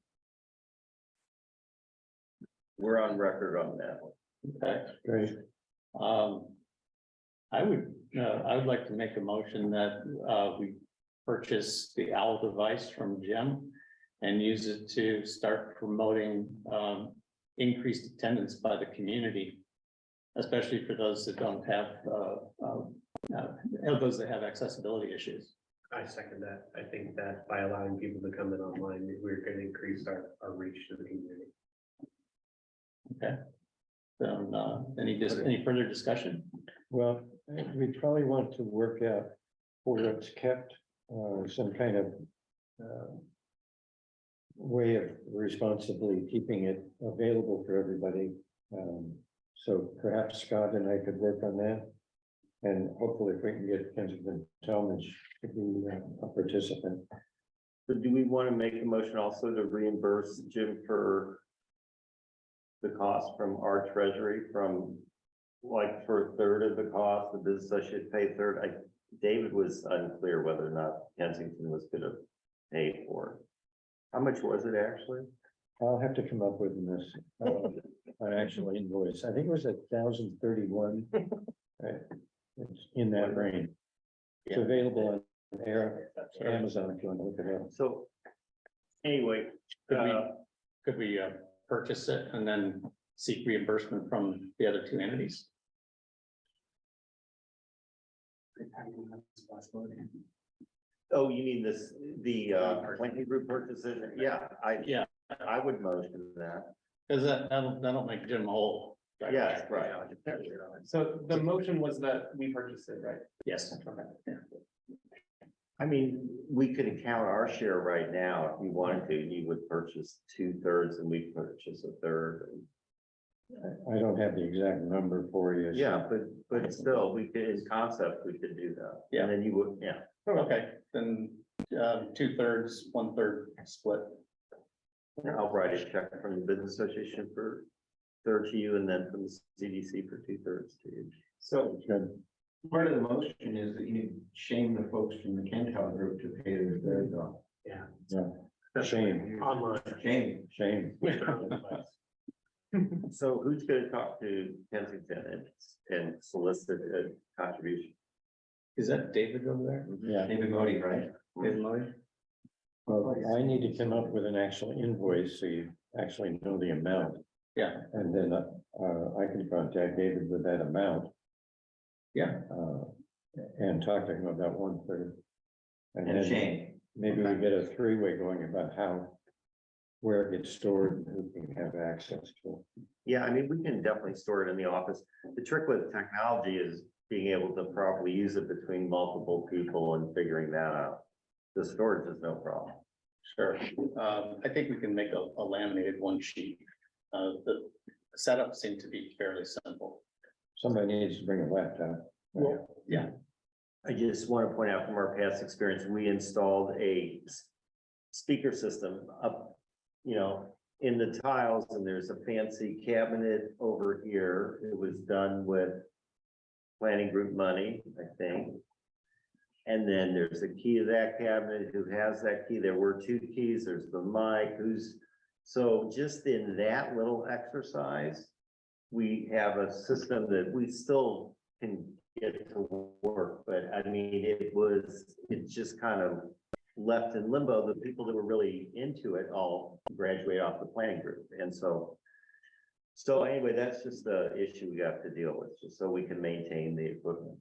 Speaker 3: We're on record on that one.
Speaker 2: Okay.
Speaker 1: Great.
Speaker 2: I would like to make a motion that we purchase the owl device from Jim and use it to start promoting increased attendance by the community, especially for those that don't have those that have accessibility issues.
Speaker 13: I second that. I think that by allowing people to come in online, we're going to increase our reach to the community.
Speaker 2: Okay. So any further discussion?
Speaker 1: Well, we probably want to work out where it's kept, some kind of way of responsibly keeping it available for everybody. So perhaps Scott and I could work on that. And hopefully if we can get Kensington Talmadge to be a participant.
Speaker 3: So do we want to make a motion also to reimburse Jim for the cost from our treasury from like for a third of the cost, the business associate pay a third? David was unclear whether or not Kensington was going to pay for it. How much was it actually?
Speaker 1: I'll have to come up with this, an actual invoice. I think it was 1,031. Right. It's in that range. It's available on Amazon if you want to look it up.
Speaker 3: So anyway,
Speaker 2: could we purchase it and then seek reimbursement from the other two entities?
Speaker 3: Oh, you mean this, the planning group purchases? Yeah,
Speaker 2: Yeah,
Speaker 3: I would motion that.
Speaker 2: because that'll make Jim whole.
Speaker 3: Yes, right.
Speaker 11: So the motion was that we purchased it, right?
Speaker 2: Yes. Yeah.
Speaker 3: I mean, we could count our share right now if you wanted to. You would purchase 2/3 and we purchase 1/3.
Speaker 1: I don't have the exact number for you. so-
Speaker 3: Yeah, but still, we could, in concept, we could do that.
Speaker 2: Yeah.
Speaker 3: And then you would, yeah.
Speaker 2: Okay, then 2/3, 1/3 split.
Speaker 3: I'll write a check from the business association for 1/3 to you and then from the CDC for 2/3 to you.
Speaker 11: So
Speaker 1: Good.
Speaker 11: part of the motion is that you shame the folks from the Kentown group to pay their third off.
Speaker 1: Yeah. Shame,
Speaker 6: Online.
Speaker 11: Shame.
Speaker 1: shame.
Speaker 3: So who's gonna talk to Kensington and solicit a contribution?
Speaker 2: Is that David over there?
Speaker 1: Yeah,
Speaker 11: David Modi, right?
Speaker 2: David Murray?
Speaker 1: well, I need to come up with an actual invoice, so you actually know the amount.
Speaker 2: Yeah.
Speaker 1: And then, I can contact David with that amount.
Speaker 2: Yeah.
Speaker 1: And talk to him about 1/3. And
Speaker 11: And
Speaker 1: then
Speaker 11: shame.
Speaker 1: maybe we get a three-way going about where it gets stored and who can have access to it.
Speaker 3: Yeah, I mean, we can definitely store it in the office. The trick with technology is being able to properly use it between multiple people and figuring that out. The storage is no problem.
Speaker 2: Sure. I think we can make a laminated one sheet. The setup seemed to be fairly simple.
Speaker 1: Somebody needs to bring a laptop.
Speaker 2: Well, yeah.
Speaker 3: I just want to point out from our past experience, we installed a speaker system up, in the tiles, and there's a fancy cabinet over here. It was done with planning group money, I think. And then there's a key to that cabinet. Who has that key? There were 2 keys. There's the mic. So just in that little exercise, we have a system that we still can get to work, but I mean, it just kind of left in limbo. The people that were really into it all graduate off the planning group. And so anyway, that's just the issue we have to deal with, just so we can maintain the equipment.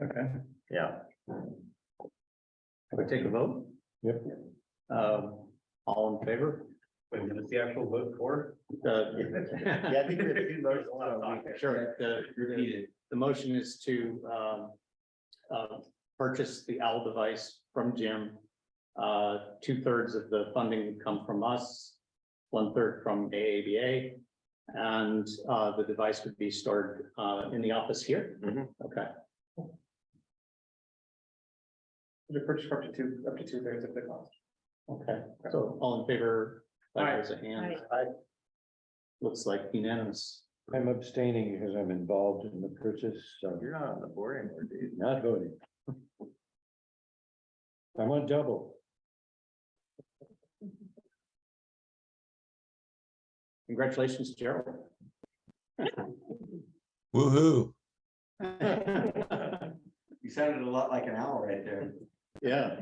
Speaker 2: Okay.
Speaker 3: Yeah.
Speaker 2: We take a vote?
Speaker 1: Yep.
Speaker 2: All in favor?
Speaker 13: Wait, what's the actual vote for?
Speaker 3: Yeah, I think we have 2 motions.
Speaker 2: Sure. The motion is to purchase the OWL device from Jim. 2/3 of the funding would come from us, 1/3 from AABA. And the device would be stored in the office here.
Speaker 3: Mhm.
Speaker 2: Okay.
Speaker 11: The purchase up to 2/3 of the cost.
Speaker 2: Okay, so all in favor, by raise of hand.
Speaker 5: Aye.
Speaker 2: Looks like unanimous.
Speaker 1: I'm abstaining because I'm involved in the purchase, so
Speaker 3: You're not on the board anymore, dude.
Speaker 1: not voting. I want double.
Speaker 2: Congratulations, Gerald.
Speaker 7: Woo-hoo.
Speaker 11: You sounded a lot like an owl right there.
Speaker 2: Yeah.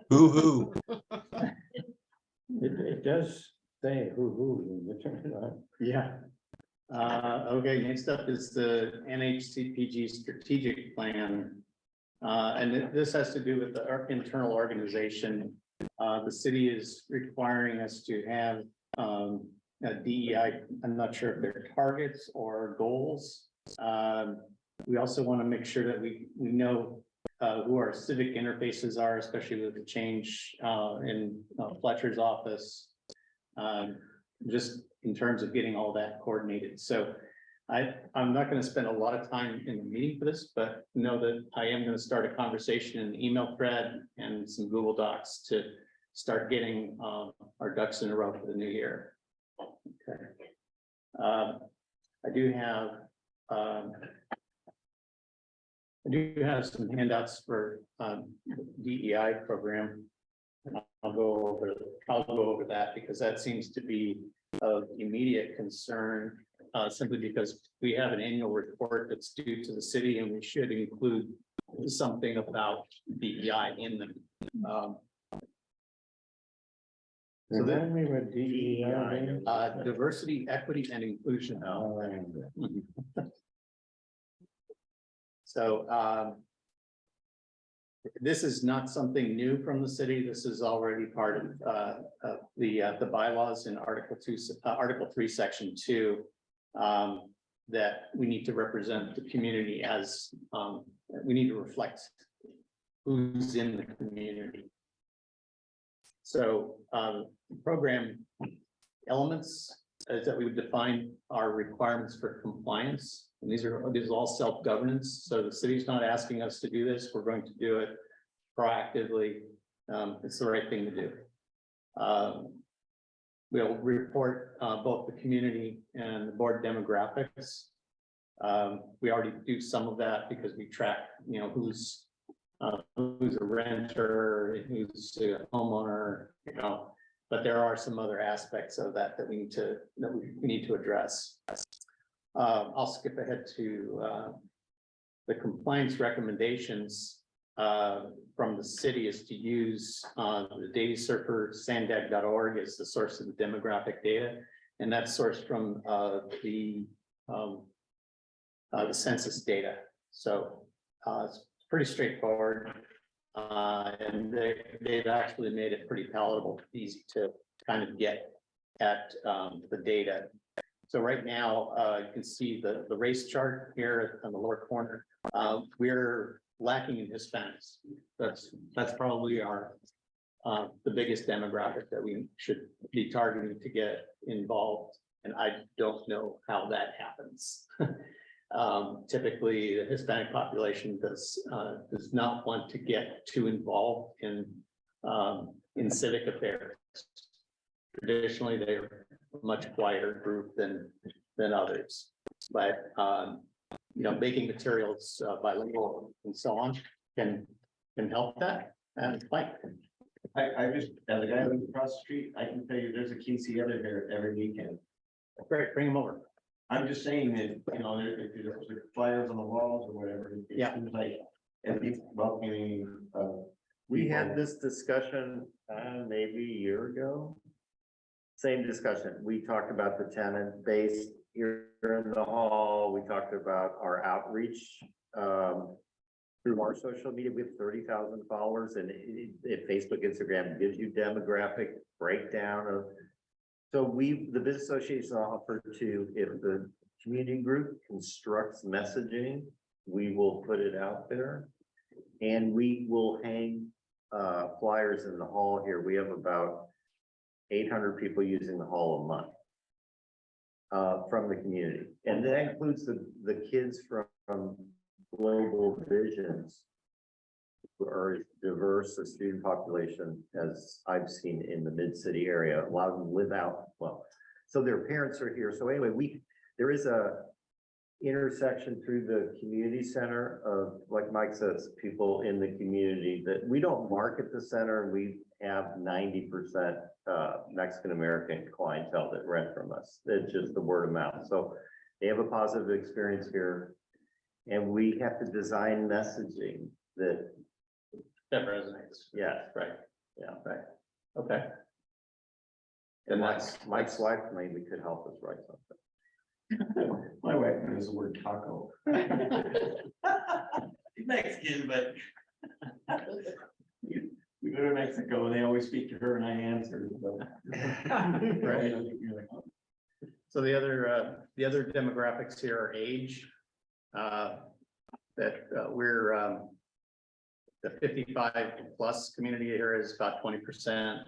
Speaker 7: Hoo-hoo.
Speaker 1: It does say who, when you turn it on.
Speaker 2: Yeah. Okay, next up is the NHCPG strategic plan. And this has to do with our internal organization. The city is requiring us to have a DEI, I'm not sure if they're targets or goals. We also want to make sure that we know who our civic interfaces are, especially with the change in Fletcher's office. Just in terms of getting all that coordinated. So I'm not going to spend a lot of time in the meeting for this, but know that I am going to start a conversation in the email thread and some Google Docs to start getting our ducks in a row for the new year. Okay. I do have some handouts for DEI program. I'll go over that because that seems to be of immediate concern, simply because we have an annual report that's due to the city and we should include something about DEI in them. So that-
Speaker 1: Remind me what DEI means?
Speaker 2: Diversity, equity, and inclusion. So, this is not something new from the city. This is already part of the bylaws in Article 3, Section 2. That we need to represent the community as, we need to reflect who's in the community. So, program elements is that we would define our requirements for compliance. And these are all self-governance. So the city's not asking us to do this. We're going to do it proactively. It's the right thing to do. We'll report both the community and the board demographics. We already do some of that because we track, who's a renter, who's a homeowner, but there are some other aspects of that that we need to address. I'll skip ahead to the compliance recommendations from the city is to use the data surfer sandag.org as the source of the demographic data, and that's sourced from the census data. So it's pretty straightforward, and they've actually made it pretty palatable, easy to kind of get at the data. So right now, you can see the race chart here on the lower corner. We're lacking in Hispanics. That's probably our the biggest demographic that we should be targeting to get involved. And I don't know how that happens. Typically, the Hispanic population does not want to get too involved in civic affairs. Traditionally, they're a much quieter group than others, but making materials bilingual and so on can help that. And like,
Speaker 11: I just, as a guy who lives across the street, I can tell you there's a quinceañera here every weekend.
Speaker 2: great, bring them over.
Speaker 11: I'm just saying that, if there's flyers on the walls or whatever. It
Speaker 2: Yeah.
Speaker 11: seems like, at least welcoming,
Speaker 3: We had this discussion, maybe a year ago. Same discussion. We talked about the tenant base here in the hall. We talked about our outreach, through our social media. We have 30,000 followers, and if Facebook, Instagram gives you demographic breakdown of. So the business association offered to, if the community group constructs messaging, we will put it out there. And we will hang flyers in the hall here. We have about 800 people using the hall a month from the community. And that includes the kids from Global Visions, who are as diverse a student population as I've seen in the mid-city area. A lot of them live out, so their parents are here. So anyway, there is a intersection through the community center of, like Mike says, people in the community that we don't market the center, and we have 90% Mexican-American clientele that rent from us. It's just the word of mouth. So they have a positive experience here. And we have to design messaging that
Speaker 2: resonates.
Speaker 3: Yeah.
Speaker 2: Right.
Speaker 3: Yeah.
Speaker 2: Right. Okay.
Speaker 3: And Mike's wife maybe could help us write something.
Speaker 11: My wife knows the word taco. She's Mexican, but we go to Mexico and they always speak to her and I answer.
Speaker 2: Right. So the other demographics here are age. We're the 55 plus community here is about 20%.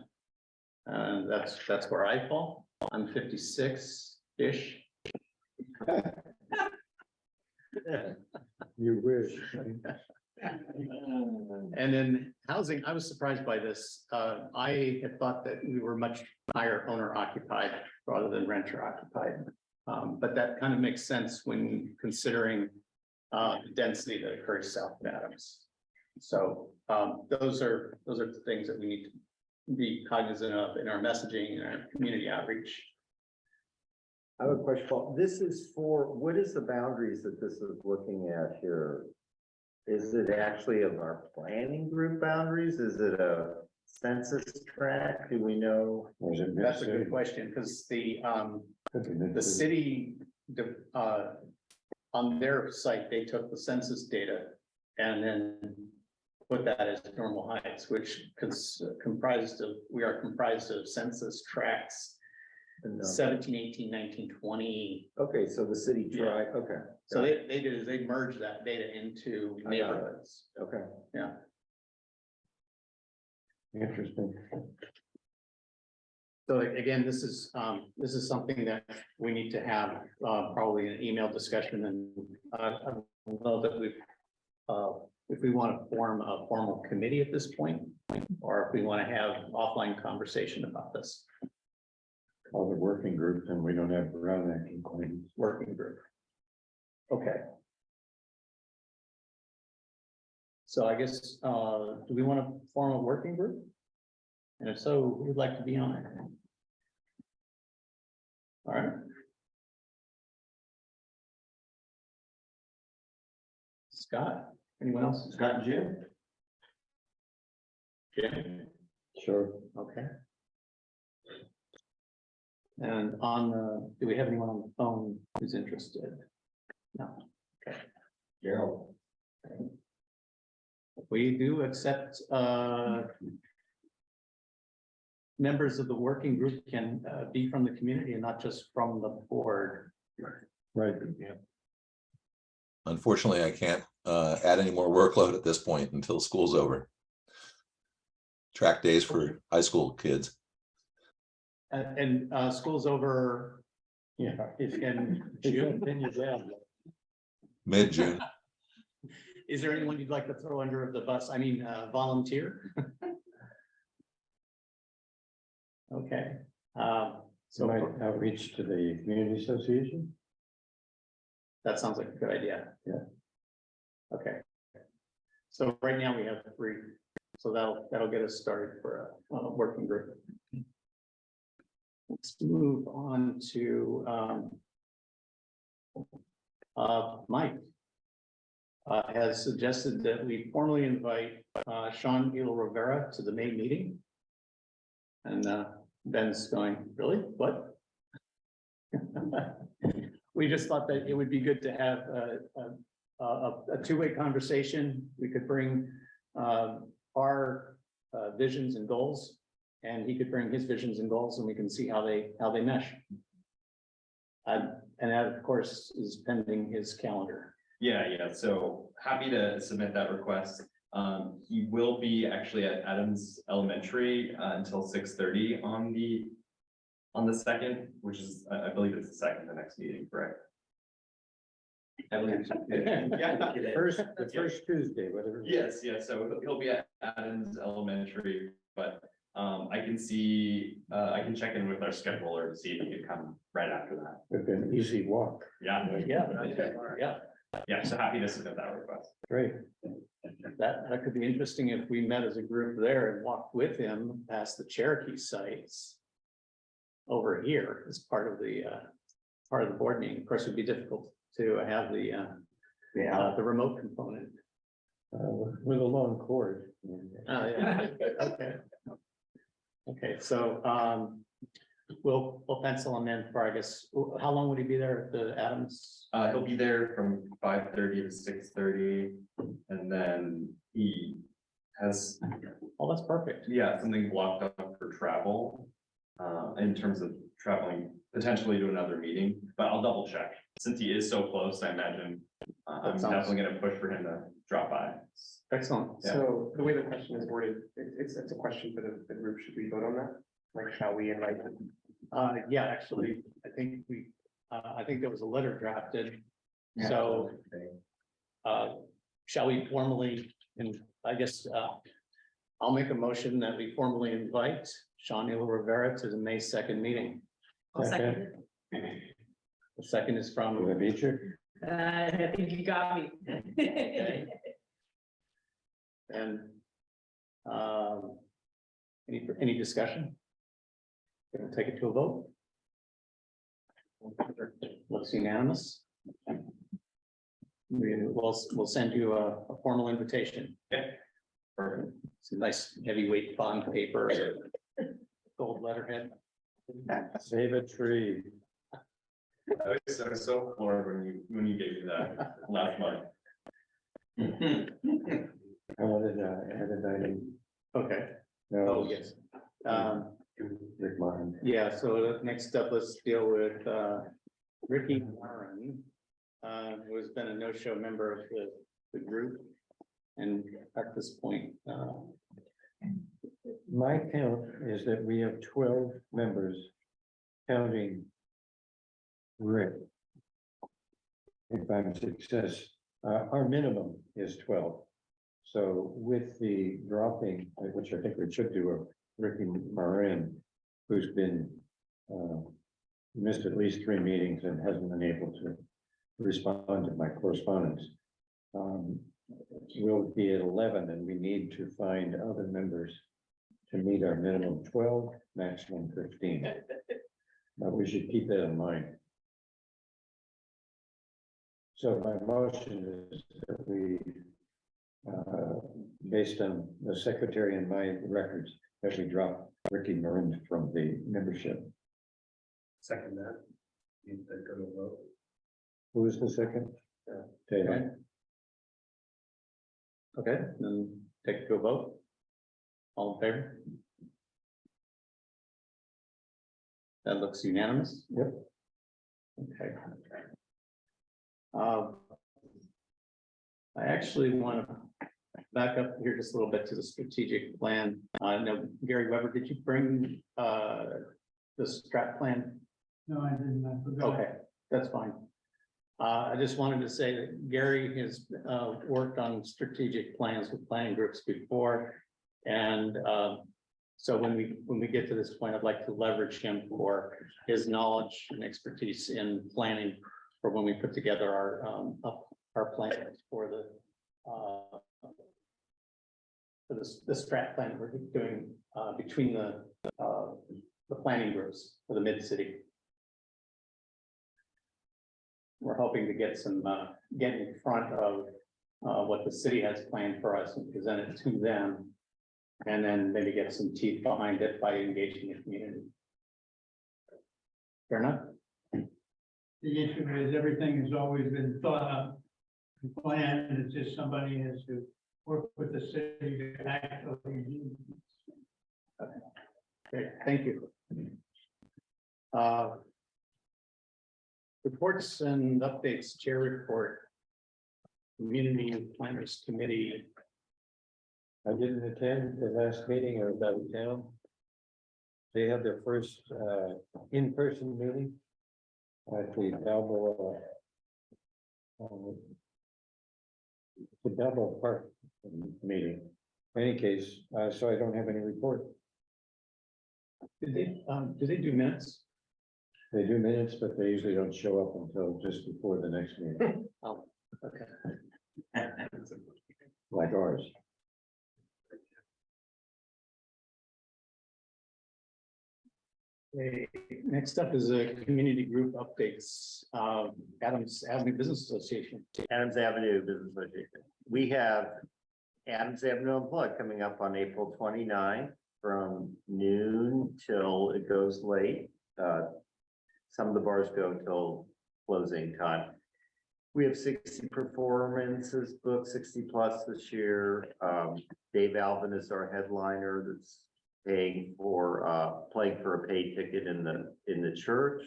Speaker 2: That's where I fall. I'm 56-ish.
Speaker 1: You wish.
Speaker 2: And then housing, I was surprised by this. I had thought that we were much higher owner occupied rather than renter occupied. But that kind of makes sense when considering the density that occurs south of Adams. So those are the things that we need to be cognizant of in our messaging and our community outreach.
Speaker 3: I have a question, Paul. This is what is the boundaries that this is looking at here? Is it actually of our planning group boundaries? Is it a census tract? Do we know?
Speaker 2: That's a good question, because the city, on their site, they took the census data and then put that as Normal Heights, which we are comprised of census tracts 17, 18, 19, 20.
Speaker 3: Okay, so the city tried, okay.
Speaker 2: So they did is they merged that data into neighborhoods.
Speaker 3: Okay.
Speaker 2: Yeah.
Speaker 1: Interesting.
Speaker 2: So again, this is something that we need to have probably an email discussion, and I don't know that if we want to form a formal committee at this point, or if we want to have offline conversation about this
Speaker 1: All the working groups, and we don't have around that claims.
Speaker 2: working group. Okay. So I guess, do we want to form a working group? And if so, who would like to be on it? All right. Scott, anyone else?
Speaker 3: Scott and Jim?
Speaker 2: Jim?
Speaker 1: Sure.
Speaker 2: Okay. And do we have anyone on the phone who's interested? No. Okay.
Speaker 3: Gerald.
Speaker 2: We do accept, members of the working group can be from the community and not just from the board.
Speaker 1: Right, yeah.
Speaker 7: Unfortunately, I can't add any more workload at this point until school's over. Track days for high school kids.
Speaker 2: And school's over
Speaker 1: Yeah.
Speaker 2: in June.
Speaker 1: Then you're down.
Speaker 7: Mid-June.
Speaker 2: Is there anyone you'd like to throw under the bus? I mean, volunteer? Okay.
Speaker 1: So might outreach to the community association?
Speaker 2: That sounds like a good idea.
Speaker 1: Yeah.
Speaker 2: Okay. So right now we have 3, so that'll get us started for a working group. Let's move on to Mike. Has suggested that we formally invite Sean Rivera to the May meeting. And Ben's going, really? What? We just thought that it would be good to have a two-way conversation. We could bring our visions and goals, and he could bring his visions and goals, and we can see how they mesh. And that, of course, is pending his calendar.
Speaker 4: Yeah, so happy to submit that request. He will be actually at Adams Elementary until 6:30 on the 2nd, which is, I believe it's the 2nd, the next meeting, correct? I believe. Yeah.
Speaker 1: The first Tuesday, whatever.
Speaker 4: Yes, so he'll be at Adams Elementary, but I can check in with our scheduler to see if he could come right after that.
Speaker 1: It's an easy walk.
Speaker 4: Yeah.
Speaker 2: Yeah.
Speaker 4: Yeah, so happy to submit that request.
Speaker 1: Great.
Speaker 2: That could be interesting if we met as a group there and walked with him past the Cherokee sites over here as part of the board meeting. Of course, it'd be difficult to have the remote component.
Speaker 1: With a long cord.
Speaker 2: Oh, yeah. Okay, so we'll pencil him in for, I guess, how long would he be there at the Adams?
Speaker 4: He'll be there from 5:30 to 6:30, and then he has,
Speaker 2: Oh, that's perfect.
Speaker 4: something blocked up for travel. In terms of traveling potentially to another meeting, but I'll double check. Since he is so close, I imagine I'm definitely gonna push for him to drop by.
Speaker 2: Excellent.
Speaker 4: Yeah.
Speaker 6: So the way the question is worded, it's a question for the group. Should we vote on that? Like, shall we invite them?
Speaker 2: Yeah, actually, I think there was a letter drafted. So, shall we formally, and I guess, I'll make a motion that we formally invite Sean Rivera to the May 2nd meeting.
Speaker 5: I'll second
Speaker 2: The second is from,
Speaker 1: The beacher.
Speaker 5: it. I think you got me.
Speaker 2: and any discussion? Gonna take it to a vote? Looks unanimous. We'll send you a formal invitation.
Speaker 4: Okay.
Speaker 2: Some nice heavyweight bond paper, gold letterhead.
Speaker 1: Save a tree.
Speaker 4: I was so floored when you gave me that last month.
Speaker 1: I wanted to add an item.
Speaker 2: Okay,
Speaker 1: No,
Speaker 2: oh, yes.
Speaker 1: Rick Martin.
Speaker 2: Yeah, so next up, let's deal with Ricky Warren, who has been a no-show member of the group. And at this point,
Speaker 1: My count is that we have 12 members counting Rick. If I'm success, our minimum is 12. So with the dropping, which I think we should do, of Ricky Marin, who's been missed at least 3 meetings and hasn't been able to respond to my correspondence. We'll be at 11 and we need to find other members to meet our minimum 12, maximum 15. But we should keep that in mind. So my motion is that we, based on the secretary and my records, that we drop Ricky Marin from the membership.
Speaker 13: Second that. You said go to vote.
Speaker 1: Who is the second? Taylor.
Speaker 2: okay, then take it to a vote. All in favor? That looks unanimous.
Speaker 1: Yep.
Speaker 2: Okay. I actually want to back up here just a little bit to the strategic plan. No, Gary Weber, did you bring the strat plan?
Speaker 9: No, I didn't. I forgot.
Speaker 2: Okay, that's fine. I just wanted to say that Gary has worked on strategic plans with planning groups before. And so when we get to this point, I'd like to leverage him for his knowledge and expertise in planning for when we put together our plans for the strat plan that we're doing between the planning groups for the mid-city. We're hoping to get some, get in front of what the city has planned for us and present it to them. And then maybe get some teeth behind it by engaging the community. Fair enough?
Speaker 9: The issue is everything has always been thought of and planned. It's just somebody has to work with the city to actually do.
Speaker 2: Great, thank you. Reports and updates, chair report. Community Planners Committee.
Speaker 1: I didn't attend the last meeting. I was out of town. They had their first in-person meeting at the Balboa. The Balboa Park meeting. In any case, so I don't have any report.
Speaker 2: Do they do minutes?
Speaker 1: They do minutes, but they usually don't show up until just before the next meeting,
Speaker 2: Oh, okay.
Speaker 1: like ours.
Speaker 2: Okay, next up is a community group updates, Adams Avenue Business Association.
Speaker 3: Adams Avenue Business Association. We have Adams Avenue Unplugged coming up on April 29th from noon till it goes late. Some of the bars go till closing time. We have 60 performances booked, 60 plus this year. Dave Alvin is our headliner that's paying for playing for a paid ticket in the church.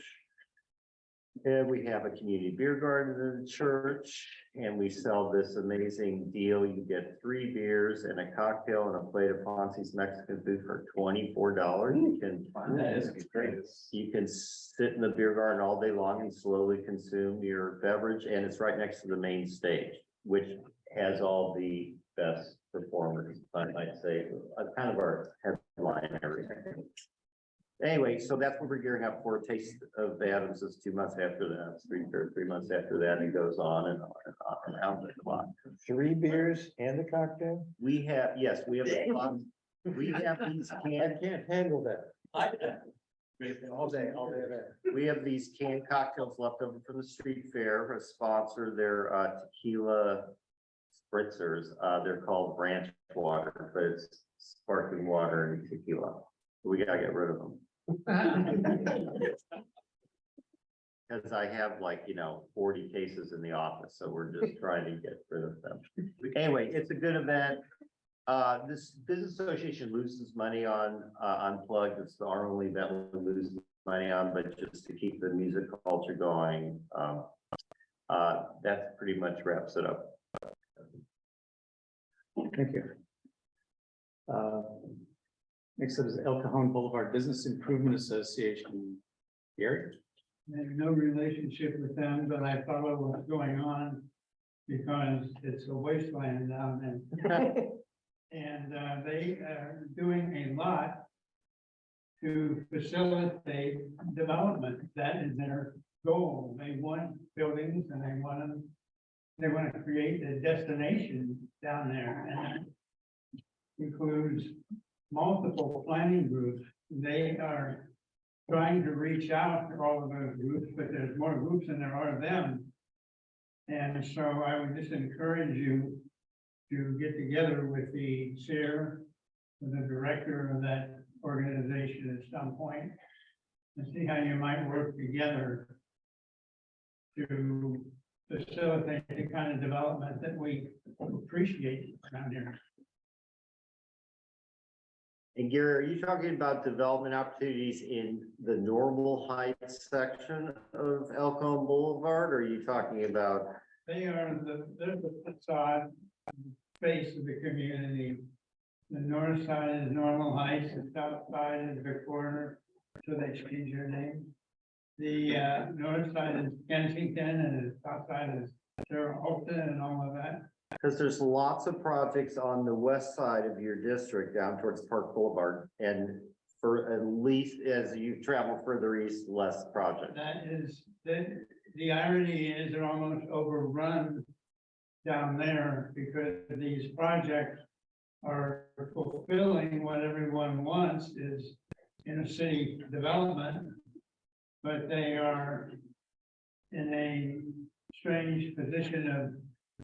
Speaker 3: And we have a community beer garden in the church, and we sell this amazing deal. You get 3 beers and a cocktail and a plate of Ponzi's Mexican food for $24. You can
Speaker 11: That is great.
Speaker 3: you can sit in the beer garden all day long and slowly consume your beverage, and it's right next to the main stage, which has all the best performers, I might say, kind of our headline and everything. Anyway, so that's what we're gearing up for. Taste of Adams is 2 months after that, 3 months after that, and it goes on and on and on and on the clock.
Speaker 1: 3 beers and a cocktail?
Speaker 3: We have, yes, we have, we have these
Speaker 1: I
Speaker 3: canned,
Speaker 1: can't handle that.
Speaker 11: All day.
Speaker 3: we have these canned cocktails left over from the street fair, a sponsor, their tequila spritzers. They're called branch water, but it's sparkling water and tequila. We gotta get rid of them. Because I have 40 cases in the office, so we're just trying to get rid of them. Anyway, it's a good event. This business association loses money on Unplugged. It's our only event we lose money on, but just to keep the music culture going. That pretty much wraps it up.
Speaker 2: Thank you. Next up is El Cajon Boulevard Business Improvement Association. Gary?
Speaker 9: I have no relationship with them, but I follow what's going on because it's a wasteland down there. And they are doing a lot to facilitate development. That is their goal. They want buildings and they want to create a destination down there, and that includes multiple planning groups. They are trying to reach out to all of those groups, but there's more groups than there are of them. And so I would just encourage you to get together with the chair, with the director of that organization at some point, and see how you might work together to facilitate the kind of development that we appreciate around here.
Speaker 3: And Gary, are you talking about development opportunities in the Normal Heights section of El Cajon Boulevard? Or are you talking about?
Speaker 9: They are they're the facade face of the community. The north side is Normal Heights, the south side is the corner, so they change their name. The north side is Kensington and the south side is Sarah Holton and all of that.
Speaker 3: Because there's lots of projects on the west side of your district down towards Park Boulevard, and for at least as you travel further east, less projects.
Speaker 9: That is, the irony is they're almost overrun down there because these projects are fulfilling what everyone wants is inner city development, but they are in a strange position of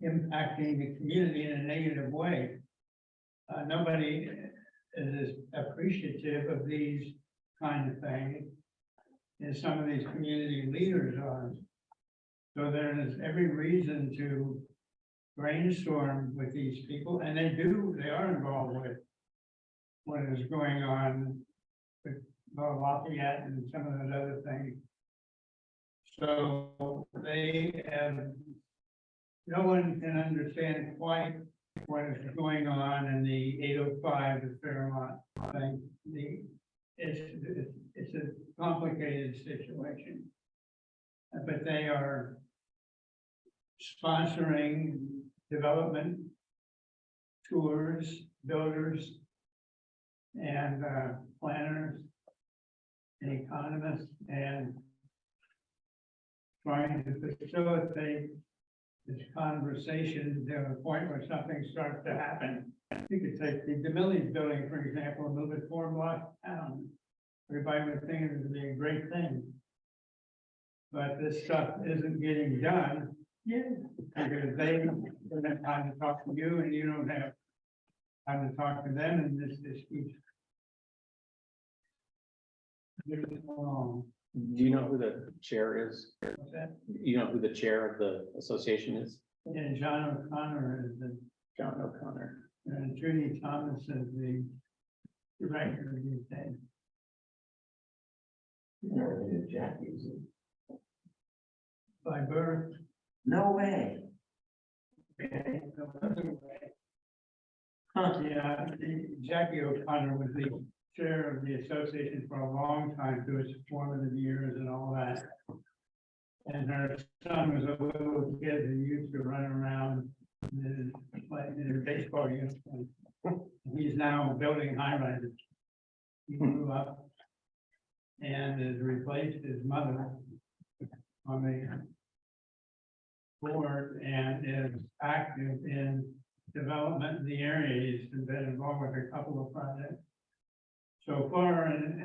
Speaker 9: impacting the community in a negative way. Nobody is appreciative of these kind of things, and some of these community leaders are. So there is every reason to brainstorm with these people, and they are involved with what is going on with Lafayette and some of those other things. So they have, no one can understand quite what is going on in the 805 the Fairmont thing. It's a complicated situation. But they are sponsoring development tours, builders, and planners, and economists, and trying to facilitate this conversation to a point where something starts to happen. You could take the DeMillies building, for example, and move it 4 blocks down. Everybody would think it would be a great thing. But this stuff isn't getting done. Because they don't have time to talk to you and you don't have time to talk to them, and this keeps.
Speaker 2: Do you know who the chair is?
Speaker 9: What's that?
Speaker 2: You know who the chair of the association is?
Speaker 9: And John O'Connor is the,
Speaker 2: John O'Connor.
Speaker 9: and Judy Thomas is the director of these days. By birth.
Speaker 3: No way.
Speaker 9: Okay. Yeah, Jackie O'Connor was the chair of the association for a long time, through its formative years and all that. And her son was a little kid who used to run around in a baseball uniform. He's now building high-rises. He grew up and has replaced his mother on the board and is active in development in the area. He's been involved with a couple of projects so far, and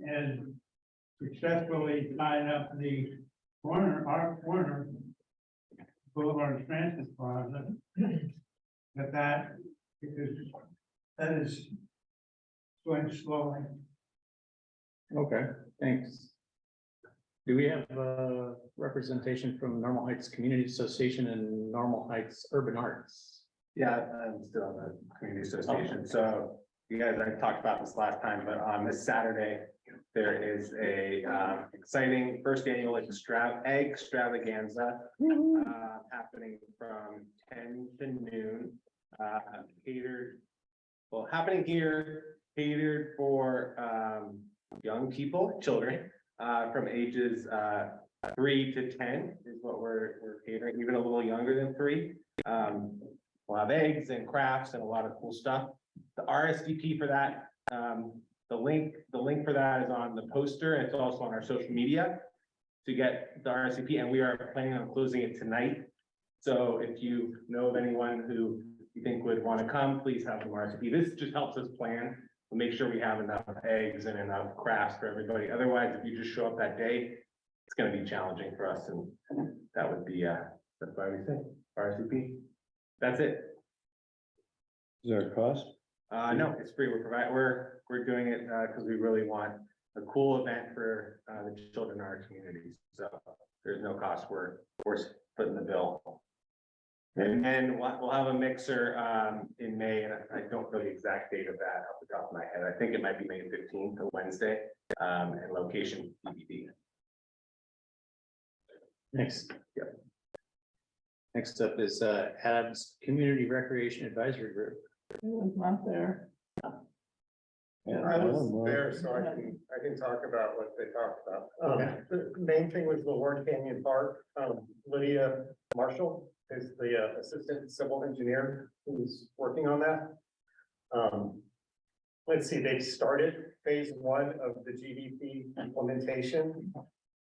Speaker 9: has successfully tied up the corner, our corner, Boulevard Transit Plaza. Because that is going slowly.
Speaker 2: Okay, thanks. Do we have representation from Normal Heights Community Association and Normal Heights Urban Arts?
Speaker 6: Yeah, I'm still on the community association, so you guys, I talked about this last time, but on this Saturday, there is a exciting first annual egg extravaganza happening from 10 to noon. Happening here, catered for young people, children, from ages 3 to 10 is what we're catering, even a little younger than 3. We'll have eggs and crafts and a lot of cool stuff. The RSVP for that, the link for that is on the poster, and it's also on our social media to get the RSVP, and we are planning on closing it tonight. So if you know of anyone who you think would want to come, please have them RSVP. This just helps us plan. We'll make sure we have enough eggs and enough crafts for everybody. Otherwise, if you just show up that day, it's going to be challenging for us, and that would be that's why we say RSVP. That's it.
Speaker 1: Is there a cost?
Speaker 6: No, it's free. We're doing it because we really want a cool event for the children in our communities. So there's no cost. We're splitting the bill. And then we'll have a mixer in May, and I don't know the exact date of that off the top of my head. I think it might be May 15th, a Wednesday, and location DVD.
Speaker 2: Next. Yep. Next up is Adams Community Recreation Advisory Group.
Speaker 10: It was not there.
Speaker 6: I was there, so I can talk about what they talked about. The main thing was the Lord Canyon Park. Lydia Marshall is the assistant civil engineer who's working on that. Let's see, they've started phase 1 of the GDP implementation.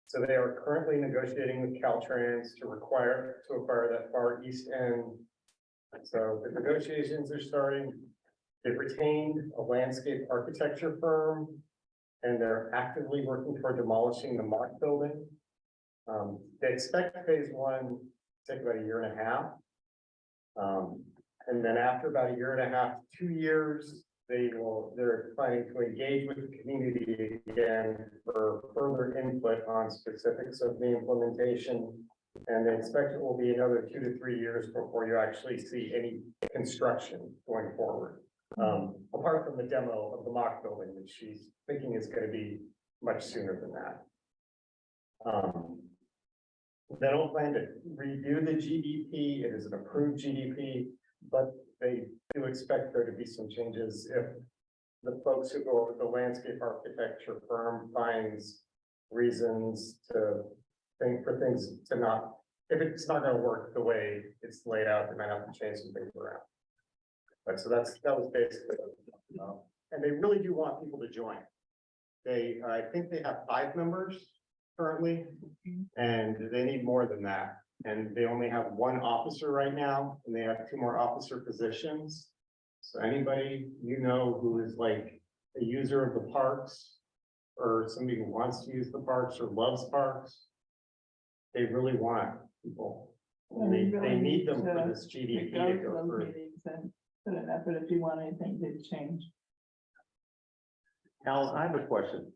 Speaker 6: So they are currently negotiating with Caltrans to acquire that far east end. So the negotiations are starting. They've retained a landscape architecture firm, and they're actively working toward demolishing the mock building. They expect phase 1 to take about 1.5 years. And then after about 1.5 to 2 years, they're planning to engage with the community again for further input on specifics of the implementation. And they expect it will be another 2 to 3 years before you actually see any construction going forward. Apart from the demo of the mock building, which she's thinking is going to be much sooner than that. They don't plan to redo the GDP. It is an approved GDP, but they do expect there to be some changes if the folks who go with the landscape architecture firm finds reasons to think for things to not, if it's not going to work the way it's laid out, they might have to change some things around. But so that was basically, and they really do want people to join. I think they have 5 members currently, and they need more than that. And they only have 1 officer right now, and they have 2 more officer positions. So anybody you know who is like a user of the parks, or somebody who wants to use the parks or loves parks, they really want people. They need them for this GDP to go through.
Speaker 10: Put an effort if you want anything to change.
Speaker 3: Al, I have a question.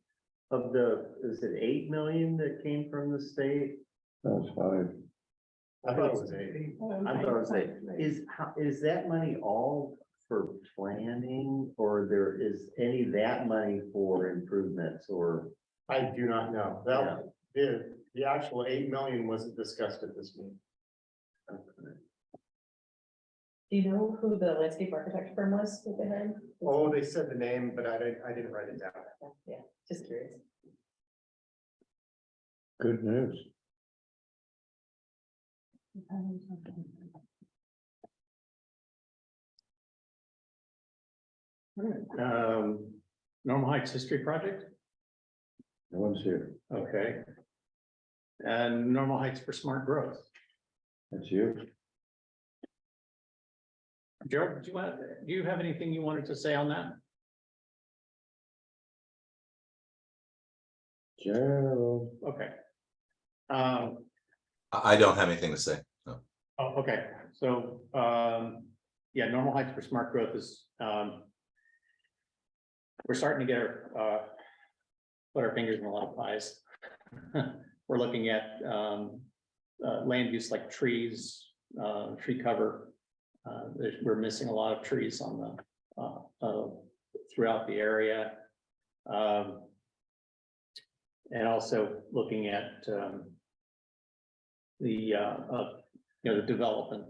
Speaker 3: Is it 8 million that came from the state?
Speaker 1: That's 5.
Speaker 6: I thought it was 80.
Speaker 3: I thought it was 8. Is that money all for planning, or there is any of that money for improvements, or?
Speaker 6: I do not know. The actual 8 million wasn't discussed at this meeting.
Speaker 5: Do you know who the landscape architect firm was that they had?
Speaker 6: Oh, they said the name, but I didn't write it down.
Speaker 5: Yeah, just curious.
Speaker 1: Good news.
Speaker 2: Normal Heights History Project.
Speaker 1: No one's here.
Speaker 2: Okay. And Normal Heights for Smart Growth.
Speaker 1: That's you.
Speaker 2: Gerald, do you have anything you wanted to say on that?
Speaker 1: Gerald.
Speaker 2: Okay.
Speaker 7: I don't have anything to say. No.
Speaker 2: Oh, okay, so, yeah, normal heights for smart growth is, we're starting to get put our fingers in a lot of pies. We're looking at, land use like trees, tree cover. We're missing a lot of trees on the, throughout the area. And also looking at, the development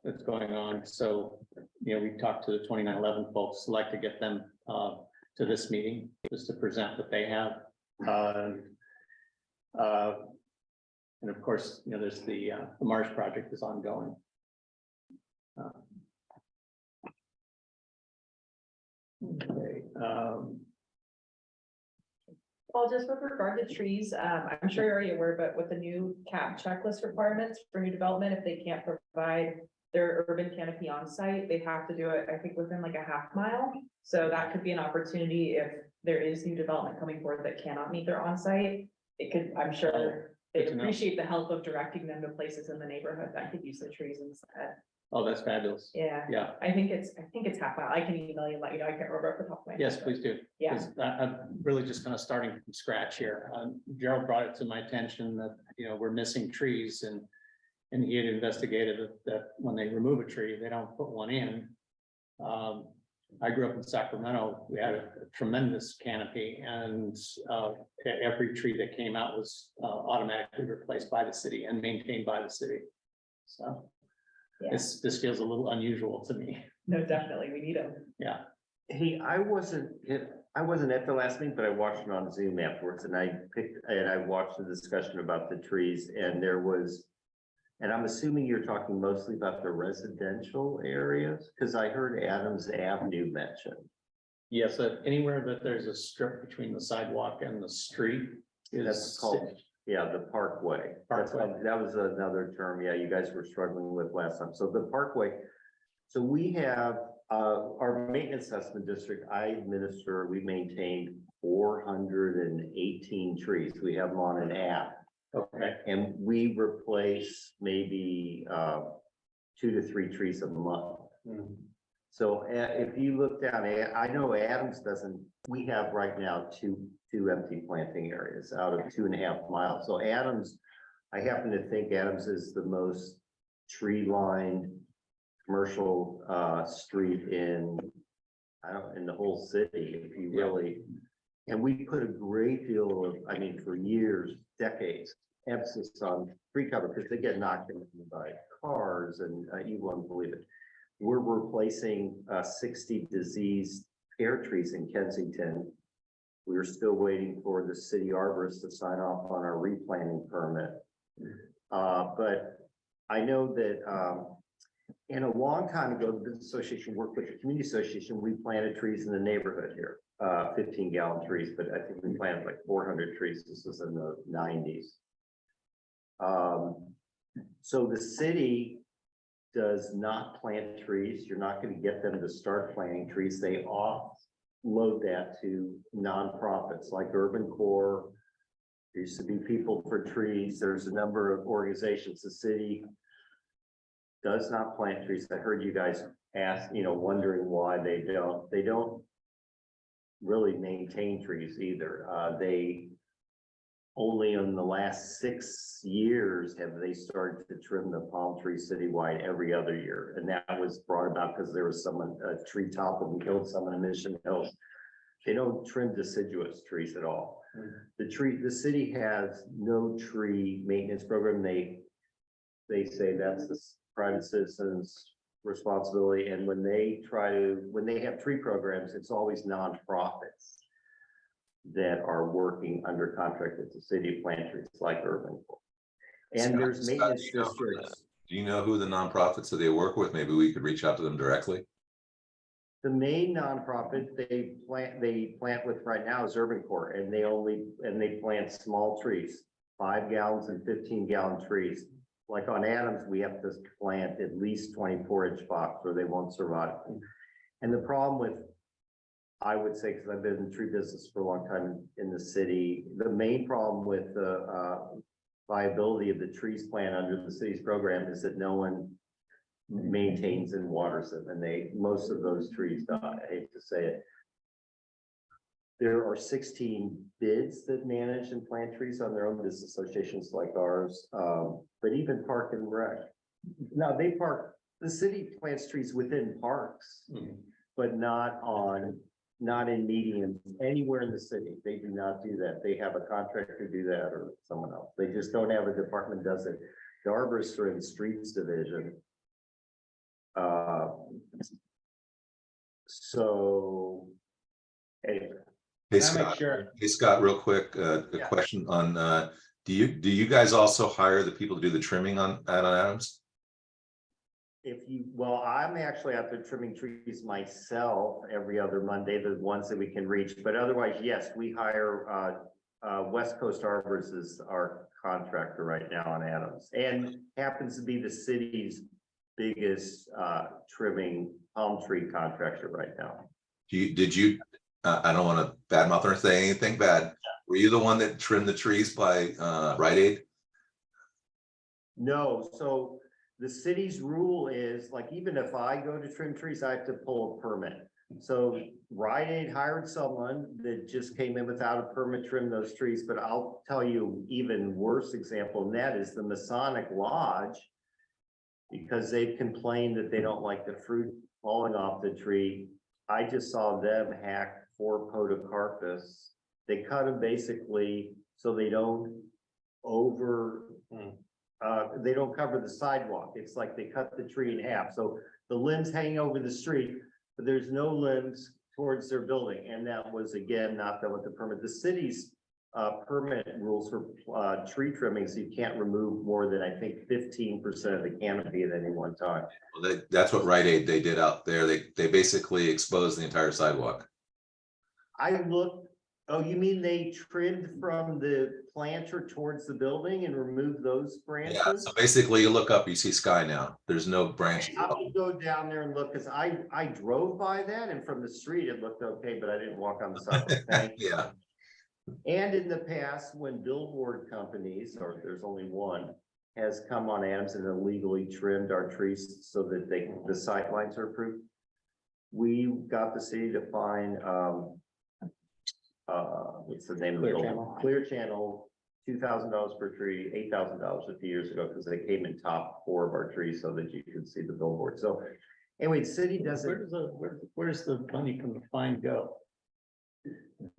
Speaker 2: that's going on. So, we talked to the 2911 folks, like to get them to this meeting, just to present what they have. And of course, there's the Mars project is ongoing. Okay.
Speaker 5: Well, just with regard to trees, I'm sure you're already aware, but with the new CAP checklist requirements for new development, if they can't provide their urban canopy on site, they have to do it, I think, within like a half mile. So that could be an opportunity if there is new development coming forward that cannot meet their on site. It could, I'm sure,
Speaker 2: good
Speaker 5: they
Speaker 2: to know.
Speaker 5: appreciate the help of directing them to places in the neighborhood that could use the trees instead.
Speaker 2: Oh, that's fabulous.
Speaker 5: Yeah,
Speaker 2: Yeah,
Speaker 5: I think it's half mile. I can email you and let you know. I can't remember off the top of my head.
Speaker 2: yes,
Speaker 5: but
Speaker 2: please do.
Speaker 5: Yeah.
Speaker 2: 'Cause I'm really just kind of starting from scratch here. Gerald brought it to my attention that, we're missing trees and he had investigated that when they remove a tree, they don't put one in. I grew up in Sacramento. We had a tremendous canopy and every tree that came out was automatically replaced by the city and maintained by the city. So
Speaker 5: Yeah.
Speaker 2: this feels a little unusual to me.
Speaker 5: No, definitely. We need them.
Speaker 2: Yeah.
Speaker 3: Hey, I wasn't at the last meeting, but I watched it on Zoom afterwards and I watched the discussion about the trees and there was. And I'm assuming you're talking mostly about the residential areas, because I heard Adams Avenue mentioned.
Speaker 2: Yes, anywhere that there's a strip between the sidewalk and the street
Speaker 3: That's
Speaker 2: is
Speaker 3: called, yeah, the Parkway.
Speaker 2: Parkway.
Speaker 3: That was another term, yeah, you guys were struggling with last time. So the Parkway. So we have, our maintenance assessment district, I administer, we maintain 418 trees. We have them on an app.
Speaker 2: Okay,
Speaker 3: And we replace maybe 2 to 3 trees a month. So if you look down, I know Adams doesn't, we have right now two empty planting areas out of 2.5 miles. So Adams, I happen to think Adams is the most tree lined commercial street in the whole city, if you really. And we put a great deal of, for years, decades, emphasis on tree cover because they get knocked into by cars and you won't believe it. We're replacing 60 diseased pear trees in Kensington. We're still waiting for the city arborist to sign off on our replanting permit. But I know that in a long time ago, the Business Association worked with the Community Association. We planted trees in the neighborhood here. 15-gallon trees, but I think we planted like 400 trees. This was in the 90s. So the city does not plant trees. You're not going to get them to start planting trees. They offload that to nonprofits like Urban Core. There used to be People for Trees. There's a number of organizations. The city does not plant trees. I heard you guys ask, wondering why they don't really maintain trees either. They only in the last 6 years have they started to trim the palm tree citywide every other year. And that was brought about because there was a tree toppled and killed someone in Mission Hills. They don't trim deciduous trees at all. The city has no tree maintenance program. They say that's the private citizens' responsibility. And when they have tree programs, it's always nonprofits that are working under contract with the city of plant trees like Urban. And there's maintenance districts.
Speaker 7: Do you know who the nonprofits that they work with? Maybe we could reach out to them directly.
Speaker 3: The main nonprofit they plant with right now is Urban Core, and they plant small trees, 5 gallons and 15-gallon trees. Like on Adams, we have to plant at least 24-inch box or they won't survive. And the problem with, I would say, because I've been in the tree business for a long time in the city, the main problem with viability of the trees plan under the city's program is that no one maintains and waters them, and most of those trees die. I hate to say it. There are 16 bids that manage and plant trees on their own, business associations like ours, but even Park and Rec. Now, the city plants trees within parks, but not in medians anywhere in the city. They do not do that. They have a contractor do that or someone else. They just don't have a department does it. The arborists are in the streets division. So anyway.
Speaker 7: Hey,
Speaker 1: I'll make
Speaker 7: Scott,
Speaker 1: sure.
Speaker 7: hey, Scott, real quick, a
Speaker 3: Yeah.
Speaker 7: question on, do you guys also hire the people to do the trimming on Adams?
Speaker 3: I'm actually out there trimming trees myself every other Monday, the ones that we can reach, but otherwise, yes, we hire, West Coast Arbors is our contractor right now on Adams, and happens to be the city's biggest, trimming palm tree contractor right now.
Speaker 7: Did you, I don't want to badmouth or say anything bad. Were you the one that trimmed the trees by, Rite Aid?
Speaker 3: No, so the city's rule is, like, even if I go to trim trees, I have to pull a permit. So Rite Aid hired someone that just came in without a permit, trim those trees, but I'll tell you even worse example than that is the Masonic Lodge. Because they've complained that they don't like the fruit falling off the tree. I just saw them hack 4 podocarpus. They cut them basically so they don't they don't cover the sidewalk. It's like they cut the tree in half. So the limbs hanging over the street, but there's no limbs towards their building. And that was, again, not done with the permit. The city's permit rules for tree trimming, so you can't remove more than, I think, 15% of the canopy at any one time.
Speaker 7: Well, that's what Rite Aid they did out there. They basically exposed the entire sidewalk.
Speaker 3: Oh, you mean they trimmed from the planter towards the building and removed those branches?
Speaker 7: Yeah, so basically you look up, you see sky now. There's no branches.
Speaker 3: I will go down there and look, because I drove by that, and from the street it looked okay, but I didn't walk on the sidewalk. Thank you.
Speaker 7: Yeah.
Speaker 3: And in the past, when billboard companies, or there's only one, has come on Adams and illegally trimmed our trees so that the sight lines are approved, we got the city to fine, what's the name of the
Speaker 2: Clear
Speaker 3: building?
Speaker 2: Channel.
Speaker 3: Clear Channel, $2,000 per tree, $8,000 a few years ago, because they came in top 4 of our trees so that you could see the billboard. So anyway, the city doesn't,
Speaker 2: Where's the money from the fine go?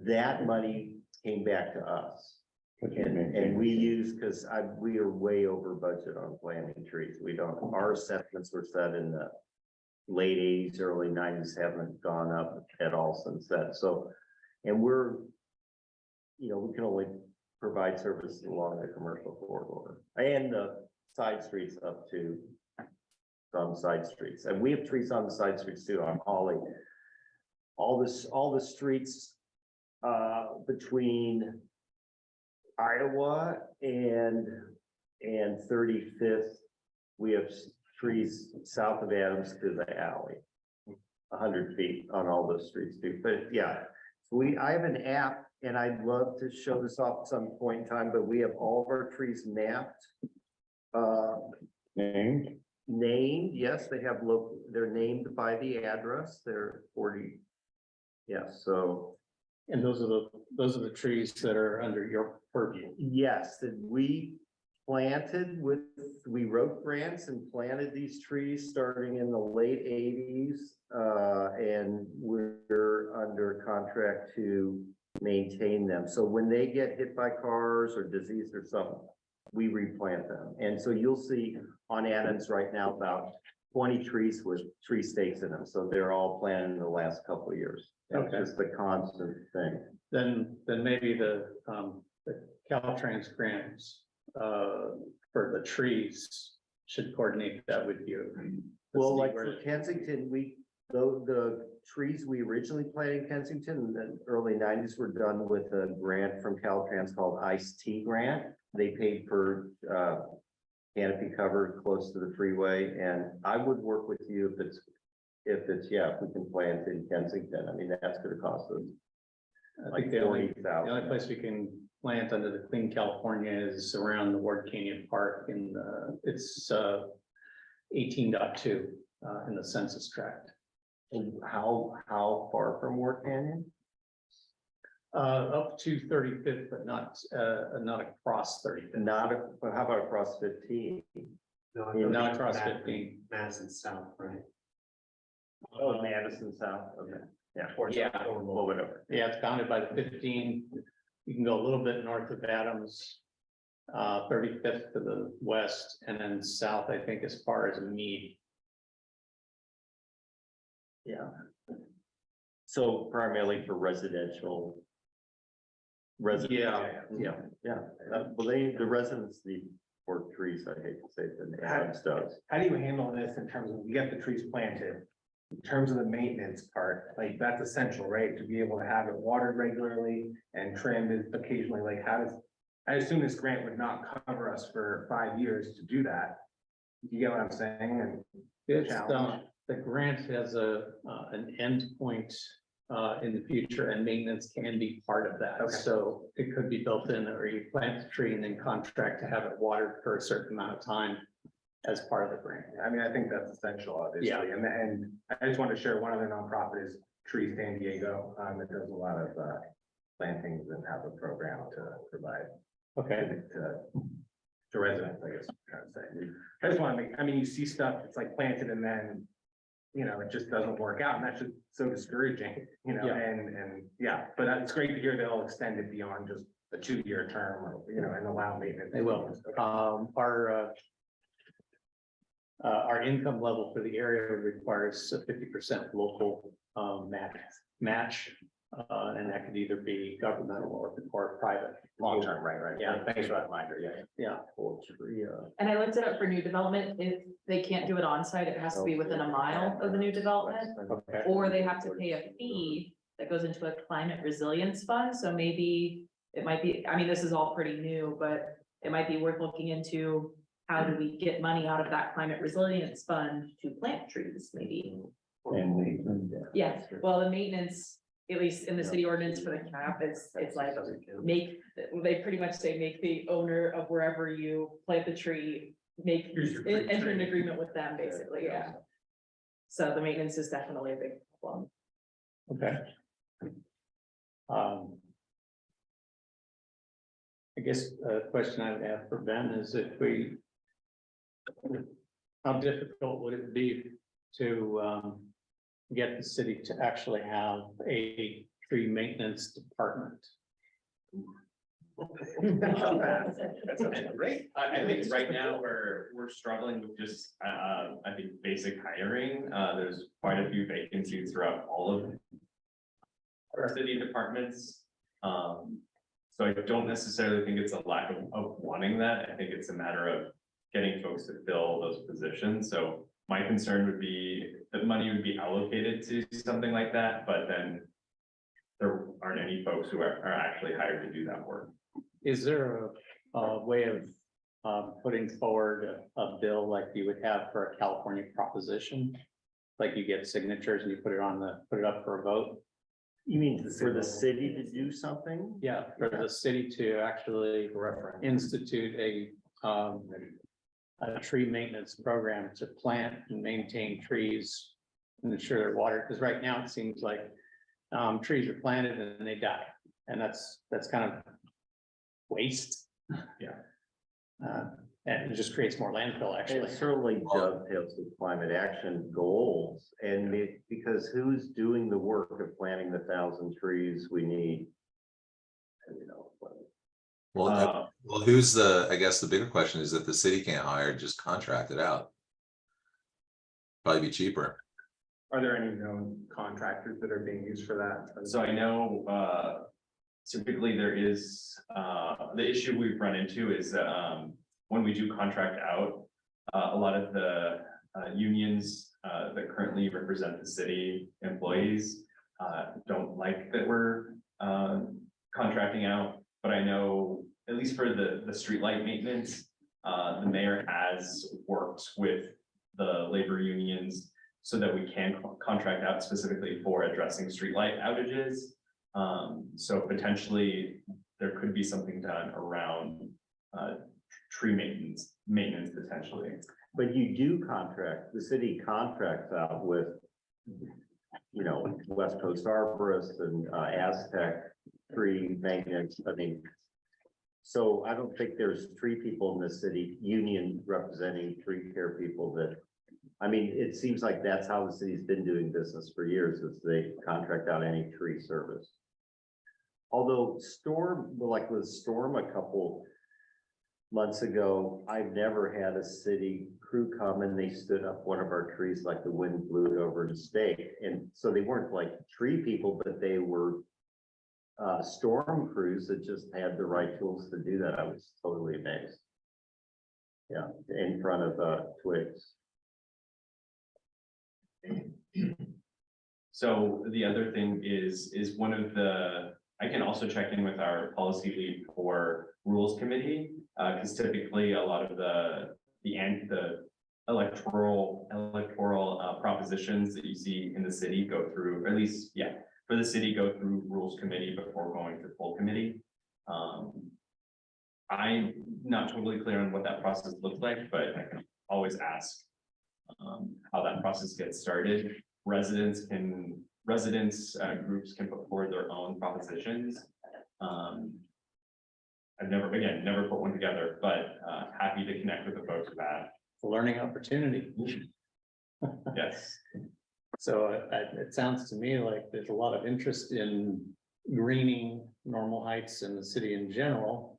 Speaker 3: that money came back to us. And we use, because we are way over budget on planting trees. Our assessments were set in the late 80s, early 90s, haven't gone up at all since then. So, and we can only provide services along the commercial corridor and the side streets up to some side streets. And we have trees on the side streets too, on Holly. All the streets between Iowa and 35th, we have trees south of Adams to the alley, 100 feet on all those streets too. But yeah, I have an app, and I'd love to show this off at some point in time, but we have all of our trees mapped. Named, yes, they're named by the address. They're 40. Yeah, so.
Speaker 2: And those are the trees that are under your purview.
Speaker 3: Yes, that we wrote grants and planted these trees starting in the late 80s. And we're under contract to maintain them. So when they get hit by cars or disease or something, we replant them. And so you'll see on Adams right now about 20 trees with tree stakes in them. So they're all planted in the last couple of years. It's
Speaker 2: Okay.
Speaker 3: just the constant thing.
Speaker 2: Then maybe the Caltrans grants for the trees should coordinate that with you.
Speaker 3: Well, like for Kensington, the trees we originally planted in Kensington in the early 90s were done with a grant from Caltrans called Ice Tea Grant. They paid for canopy cover close to the freeway, and I would work with you if we can plant in Kensington. I mean, that's gonna cost us
Speaker 2: I think
Speaker 3: like
Speaker 2: the only
Speaker 3: 40,000.
Speaker 2: place we can plant under the Clean California is around the Ward Canyon Park in the, it's 18.2 in the census tract.
Speaker 3: How far from Ward Canyon?
Speaker 2: Up to 35th, but not across 35th.
Speaker 3: But how about across 15?
Speaker 13: No,
Speaker 2: Not across 15.
Speaker 13: Madison South, right?
Speaker 3: Oh, Madison South, okay, yeah.
Speaker 2: Yeah.
Speaker 3: Well, whatever.
Speaker 2: Yeah, it's bounded by the 15. You can go a little bit north of Adams, 35th to the west, and then south, I think, as far as Mead.
Speaker 3: Yeah. So primarily for residential.
Speaker 2: Yeah.
Speaker 3: Yeah, well, the residents need more trees, I hate to say it, than Adams does.
Speaker 6: How do you handle this in terms of, you get the trees planted? In terms of the maintenance part, like that's essential, right? To be able to have it watered regularly and trimmed occasionally, like how does? I assume this grant would not cover us for 5 years to do that. You get what I'm saying? And
Speaker 2: It's,
Speaker 6: challenge.
Speaker 2: the grant has an end point in the future, and maintenance can be part of that.
Speaker 6: Okay.
Speaker 2: So it could be built in, or you plant the tree and then contract to have it watered for a certain amount of time as part of the grant.
Speaker 6: I mean, I think that's essential, obviously.
Speaker 2: Yeah.
Speaker 6: And I just want to share one other nonprofit is Tree San Diego, that does a lot of plantings and have a program to provide
Speaker 2: Okay.
Speaker 6: to residents, I guess, I'm trying to say. I just want to make, I mean, you see stuff, it's like planted and then, you know, it just doesn't work out, and that's just so discouraging, you know,
Speaker 2: Yeah.
Speaker 6: and yeah, but it's great to hear they'll extend it beyond just a 2-year term, or, you know, and allow maintenance.
Speaker 2: They will. Our income level for the area requires a 50% local match. And that could either be governmental or private.
Speaker 6: Long term, right.
Speaker 2: Yeah.
Speaker 6: Thanks for that reminder, yeah.
Speaker 5: And I looked it up for new development. If they can't do it on site, it has to be within a mile of the new development.
Speaker 2: Okay.
Speaker 5: Or they have to pay a fee that goes into a climate resilience fund, so maybe it might be, I mean, this is all pretty new, but it might be worth looking into. How do we get money out of that climate resilience fund to plant trees, maybe? Yeah, well, the maintenance, at least in the city ordinance for the cap, it's like, they pretty much say, make the owner of wherever you plant the tree, enter an agreement with them, basically, yeah. So the maintenance is definitely a big problem.
Speaker 2: Okay. I guess a question I would have for Ben is how difficult would it be to get the city to actually have a tree maintenance department?
Speaker 4: That's great. I think right now we're struggling with just, I think basic hiring. There's quite a few vacancies throughout all of our city departments. So I don't necessarily think it's a lack of wanting that. I think it's a matter of getting folks to fill those positions. So my concern would be that money would be allocated to something like that, but then there aren't any folks who are actually hired to do that work.
Speaker 2: Is there a way of putting forward a bill like you would have for a California proposition? Like you get signatures and you put it up for a vote?
Speaker 3: You mean for the city to do something?
Speaker 2: Yeah, for the city to actually institute a tree maintenance program to plant and maintain trees and ensure they're watered, because right now it seems like trees are planted and they die, and that's kind of waste.
Speaker 3: Yeah.
Speaker 2: And it just creates more landfill,
Speaker 3: It
Speaker 2: actually.
Speaker 3: certainly dovetails with climate action goals, and because who's doing the work of planting the 1,000 trees we need? You know.
Speaker 7: Well, who's I guess the bigger question is that the city can't hire, just contract it out. Probably be cheaper.
Speaker 6: Are there any known contractors that are being used for that?
Speaker 4: So I know typically there is the issue we've run into is when we do contract out, a lot of the unions that currently represent the city employees don't like that we're contracting out. But I know, at least for the streetlight maintenance, the mayor has worked with the labor unions so that we can contract out specifically for addressing streetlight outages. So potentially there could be something done around tree maintenance potentially.
Speaker 3: But you do contract, the city contracts out with, you know, West Coast Arborists and Aztec tree maintenance, I mean. So I don't think there's tree people in the city union representing tree care people that, I mean, it seems like that's how the city's been doing business for years, is they contract out any tree service. Although Storm, like with Storm a couple months ago, I've never had a city crew come and they stood up one of our trees like the wind blew it over the stake. And so they weren't like tree people, but they were storm crews that just had the right tools to do that. I was totally amazed. Yeah, in front of twigs.
Speaker 4: So the other thing is one of the, I can also check in with our policy lead for rules committee, because typically a lot of the electoral propositions that you see in the city go through, or at least, yeah, for the city go through rules committee before going to full committee. I'm not totally clear on what that process looks like, but I can always ask how that process gets started. Residents groups can put forward their own propositions. I've never put one together, but happy to connect with the folks with that.
Speaker 2: It's a learning opportunity.
Speaker 4: Yes.
Speaker 2: So it sounds to me like there's a lot of interest in greening Normal Heights and the city in general.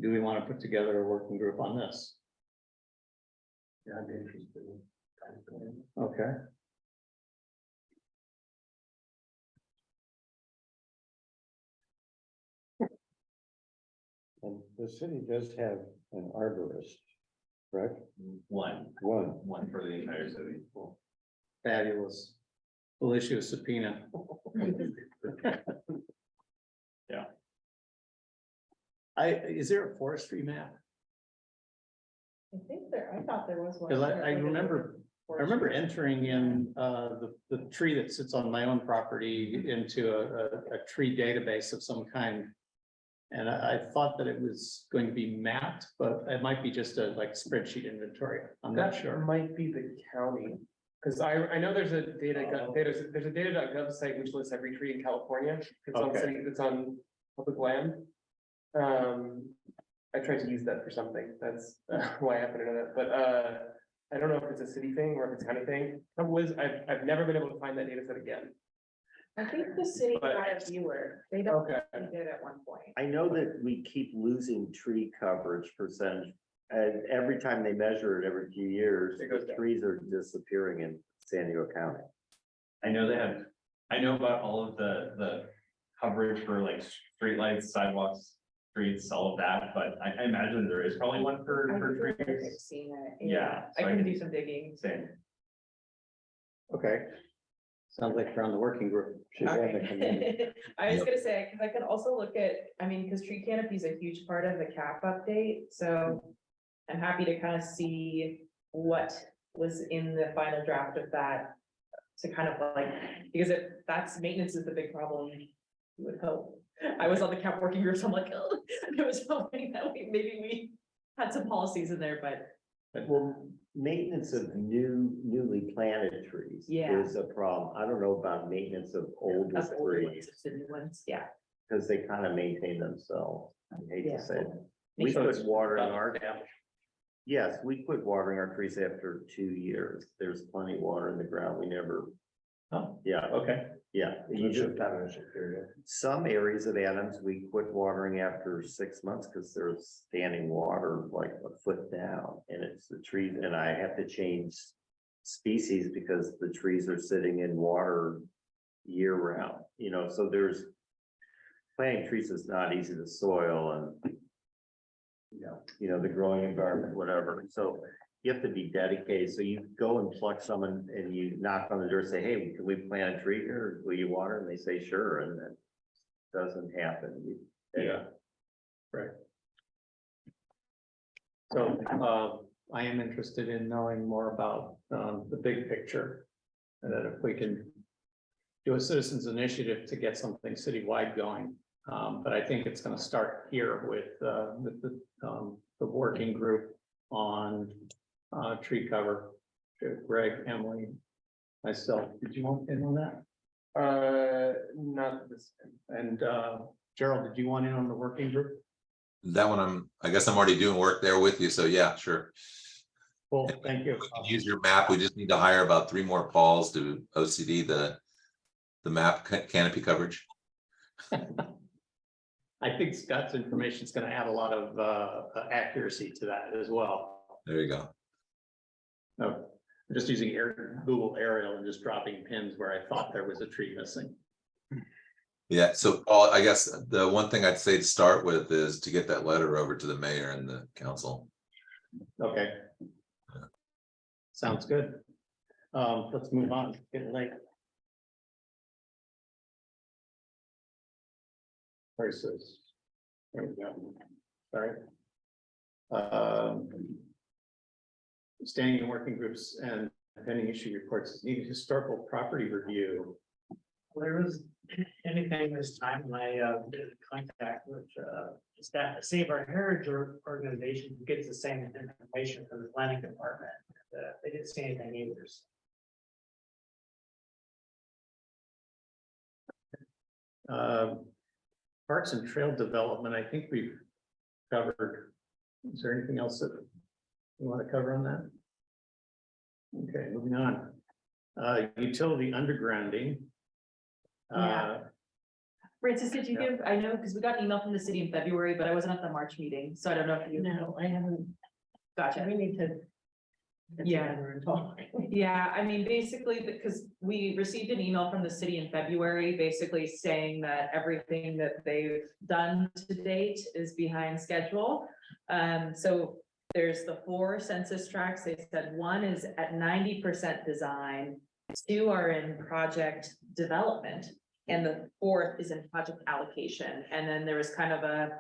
Speaker 2: Do we want to put together a working group on this?
Speaker 6: Yeah, I'd be interested in.
Speaker 2: Okay.
Speaker 1: And the city does have an arborist, correct?
Speaker 4: One for the entire city.
Speaker 2: Fabulous. We'll issue a subpoena.
Speaker 4: Yeah.
Speaker 2: Is there a forestry map?
Speaker 5: I thought there was one.
Speaker 2: Because I remember entering in the tree that sits on my own property into a tree database of some kind. And I thought that it was going to be mapped, but it might be just a like spreadsheet inventory. I'm not sure.
Speaker 14: Might be the county, because I know there's a there's a data.gov site which lists every tree in California. It's on public land. I tried to use that for something. That's why I happen to know that, but I don't know if it's a city thing or if it's county thing. Trouble is, I've never been able to find that data set again.
Speaker 5: I think the city
Speaker 14: But-
Speaker 5: got a viewer. They don't,
Speaker 14: Okay.
Speaker 5: they did at one point.
Speaker 3: I know that we keep losing tree coverage percentage. And every time they measure it every few years,
Speaker 14: It goes
Speaker 3: the
Speaker 14: down.
Speaker 3: trees are disappearing in San Diego County.
Speaker 4: I know about all of the coverage for like streetlights, sidewalks, streets, all of that, but I imagine there is probably one for
Speaker 5: I feel like I've
Speaker 4: trees.
Speaker 5: seen it.
Speaker 4: Yeah,
Speaker 5: I
Speaker 4: so I
Speaker 5: can
Speaker 4: can-
Speaker 5: do some digging.
Speaker 4: Same.
Speaker 2: Okay. Sounds like you're on the working group.
Speaker 5: Okay. I was gonna say, because I could also look at, because tree canopy is a huge part of the cap update, so I'm happy to kind of see what was in the final draft of that. To kind of like, because that's maintenance is the big problem, you would hope. I was on the cap working group, so I'm like, oh, I was hoping that maybe we had some policies in there, but
Speaker 3: Well, maintenance of newly planted trees
Speaker 5: Yeah.
Speaker 3: is a problem. I don't know about maintenance of older
Speaker 5: that's older ones,
Speaker 3: trees,
Speaker 5: the new ones, yeah.
Speaker 3: because they kind of maintain themselves. I hate
Speaker 5: Yeah.
Speaker 3: to say it. We
Speaker 2: So
Speaker 3: put
Speaker 2: it's
Speaker 3: water in
Speaker 2: about
Speaker 3: our, yes, we quit watering our trees after 2 years. There's plenty of water in the ground. We never,
Speaker 2: Oh,
Speaker 3: yeah,
Speaker 2: okay.
Speaker 3: yeah. You just, some areas of Adams, we quit watering after 6 months because there's standing water like a foot down and it's the trees, and I have to change species because the trees are sitting in water year round, so there's planting trees is not easy to soil and the growing environment, whatever. So you have to be dedicated. So you go and pluck someone and you knock on the door, say, hey, can we plant a tree here? Will you water? And they say, sure. And then doesn't happen.
Speaker 2: Yeah. Right. So, I am interested in knowing more about, the big picture. And that if we can do a citizens initiative to get something citywide going. But I think it's gonna start here with the working group on tree cover. Greg, Emily, myself, did you want in on that?
Speaker 14: Not this.
Speaker 2: And Gerald, did you want in on the working group?
Speaker 7: That one, I guess I'm already doing work there with you, so yeah, sure.
Speaker 2: Cool, thank you.
Speaker 7: We can use your map. We just need to hire about 3 more Pauls to OCD the map canopy coverage.
Speaker 2: I think Scott's information is gonna add a lot of accuracy to that as well.
Speaker 7: There you go.
Speaker 2: No, I'm just using Google aerial and just dropping pins where I thought there was a tree missing.
Speaker 7: Yeah, so Paul, I guess the one thing I'd say to start with is to get that letter over to the mayor and the council.
Speaker 2: Okay. Sounds good. Let's move on, it's getting late. Versus. There we go. Sorry. Standing and working groups and pending issue reports is needed historical property review.
Speaker 15: There was anything this time when I did contact with staff, Save Our Heritage organization who gets the same information from the planning department. They didn't see anything either.
Speaker 2: Parks and trail development, I think we've covered. Is there anything else that you want to cover on that? Okay, moving on. Utility undergrounding.
Speaker 5: Yeah. Francis, did you give, I know, because we got an email from the city in February, but I wasn't at the March meeting, so I don't know if you.
Speaker 15: No, I haven't.
Speaker 5: Gotcha.
Speaker 15: We need to.
Speaker 5: Yeah.
Speaker 15: And talk.
Speaker 5: Yeah, I mean, basically, because we received an email from the city in February, basically saying that everything that they've done to date is behind schedule. So there's the 4 census tracts. They said 1 is at 90% design, 2 are in project development, and the 4th is in project allocation. And then there was kind of a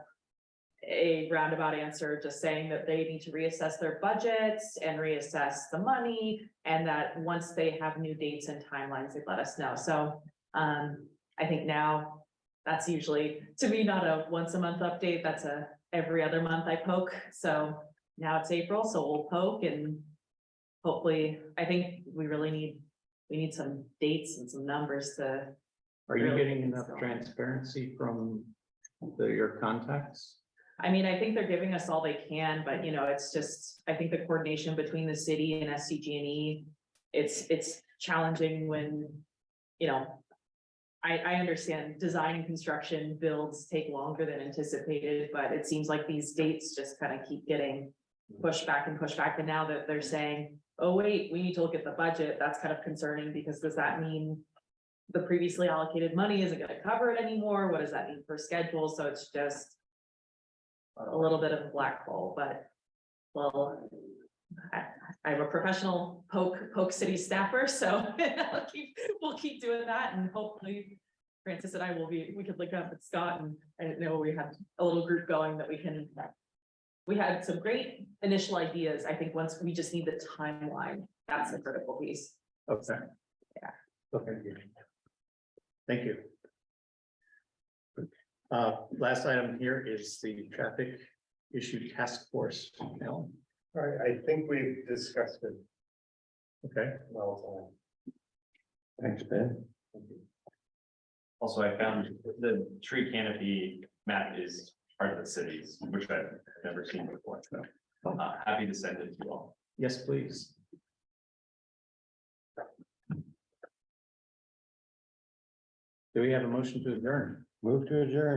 Speaker 5: roundabout answer just saying that they need to reassess their budgets and reassess the money, and that once they have new dates and timelines, they let us know. So I think now that's usually, to me, not a once a month update, that's a every other month I poke. So now it's April, so we'll poke, and hopefully, I think we need some dates and some numbers to.
Speaker 2: Are you
Speaker 5: really
Speaker 2: getting
Speaker 5: get
Speaker 2: enough
Speaker 5: going.
Speaker 2: transparency from your contacts?
Speaker 5: I mean, I think they're giving us all they can, but it's just, I think the coordination between the city and SCG&E, it's challenging when, I understand design and construction builds take longer than anticipated, but it seems like these dates just kind of keep getting pushed back. And now that they're saying, oh, wait, we need to look at the budget, that's kind of concerning, because does that mean the previously allocated money isn't going to cover it anymore? What does that mean for schedule? So it's just a little bit of a black hole, but well, I'm a professional poke city staffer, so we'll keep doing that, and hopefully Francis and I we could link up with Scott, and I know we had a little group going that we had some great initial ideas. I think once we just need the timeline, that's the critical piece.
Speaker 2: Okay.
Speaker 5: Yeah.
Speaker 2: Okay. Thank you. Last item here is the traffic issue task force.
Speaker 6: All right, I think we've discussed it.
Speaker 2: Okay.
Speaker 6: Well,
Speaker 1: Thanks, Ben.
Speaker 4: Also, I found the tree canopy map is part of the cities, which I've never seen before, so happy to send it to you all.
Speaker 2: Yes, please. Do we have a motion to adjourn?
Speaker 1: Move to adjourn.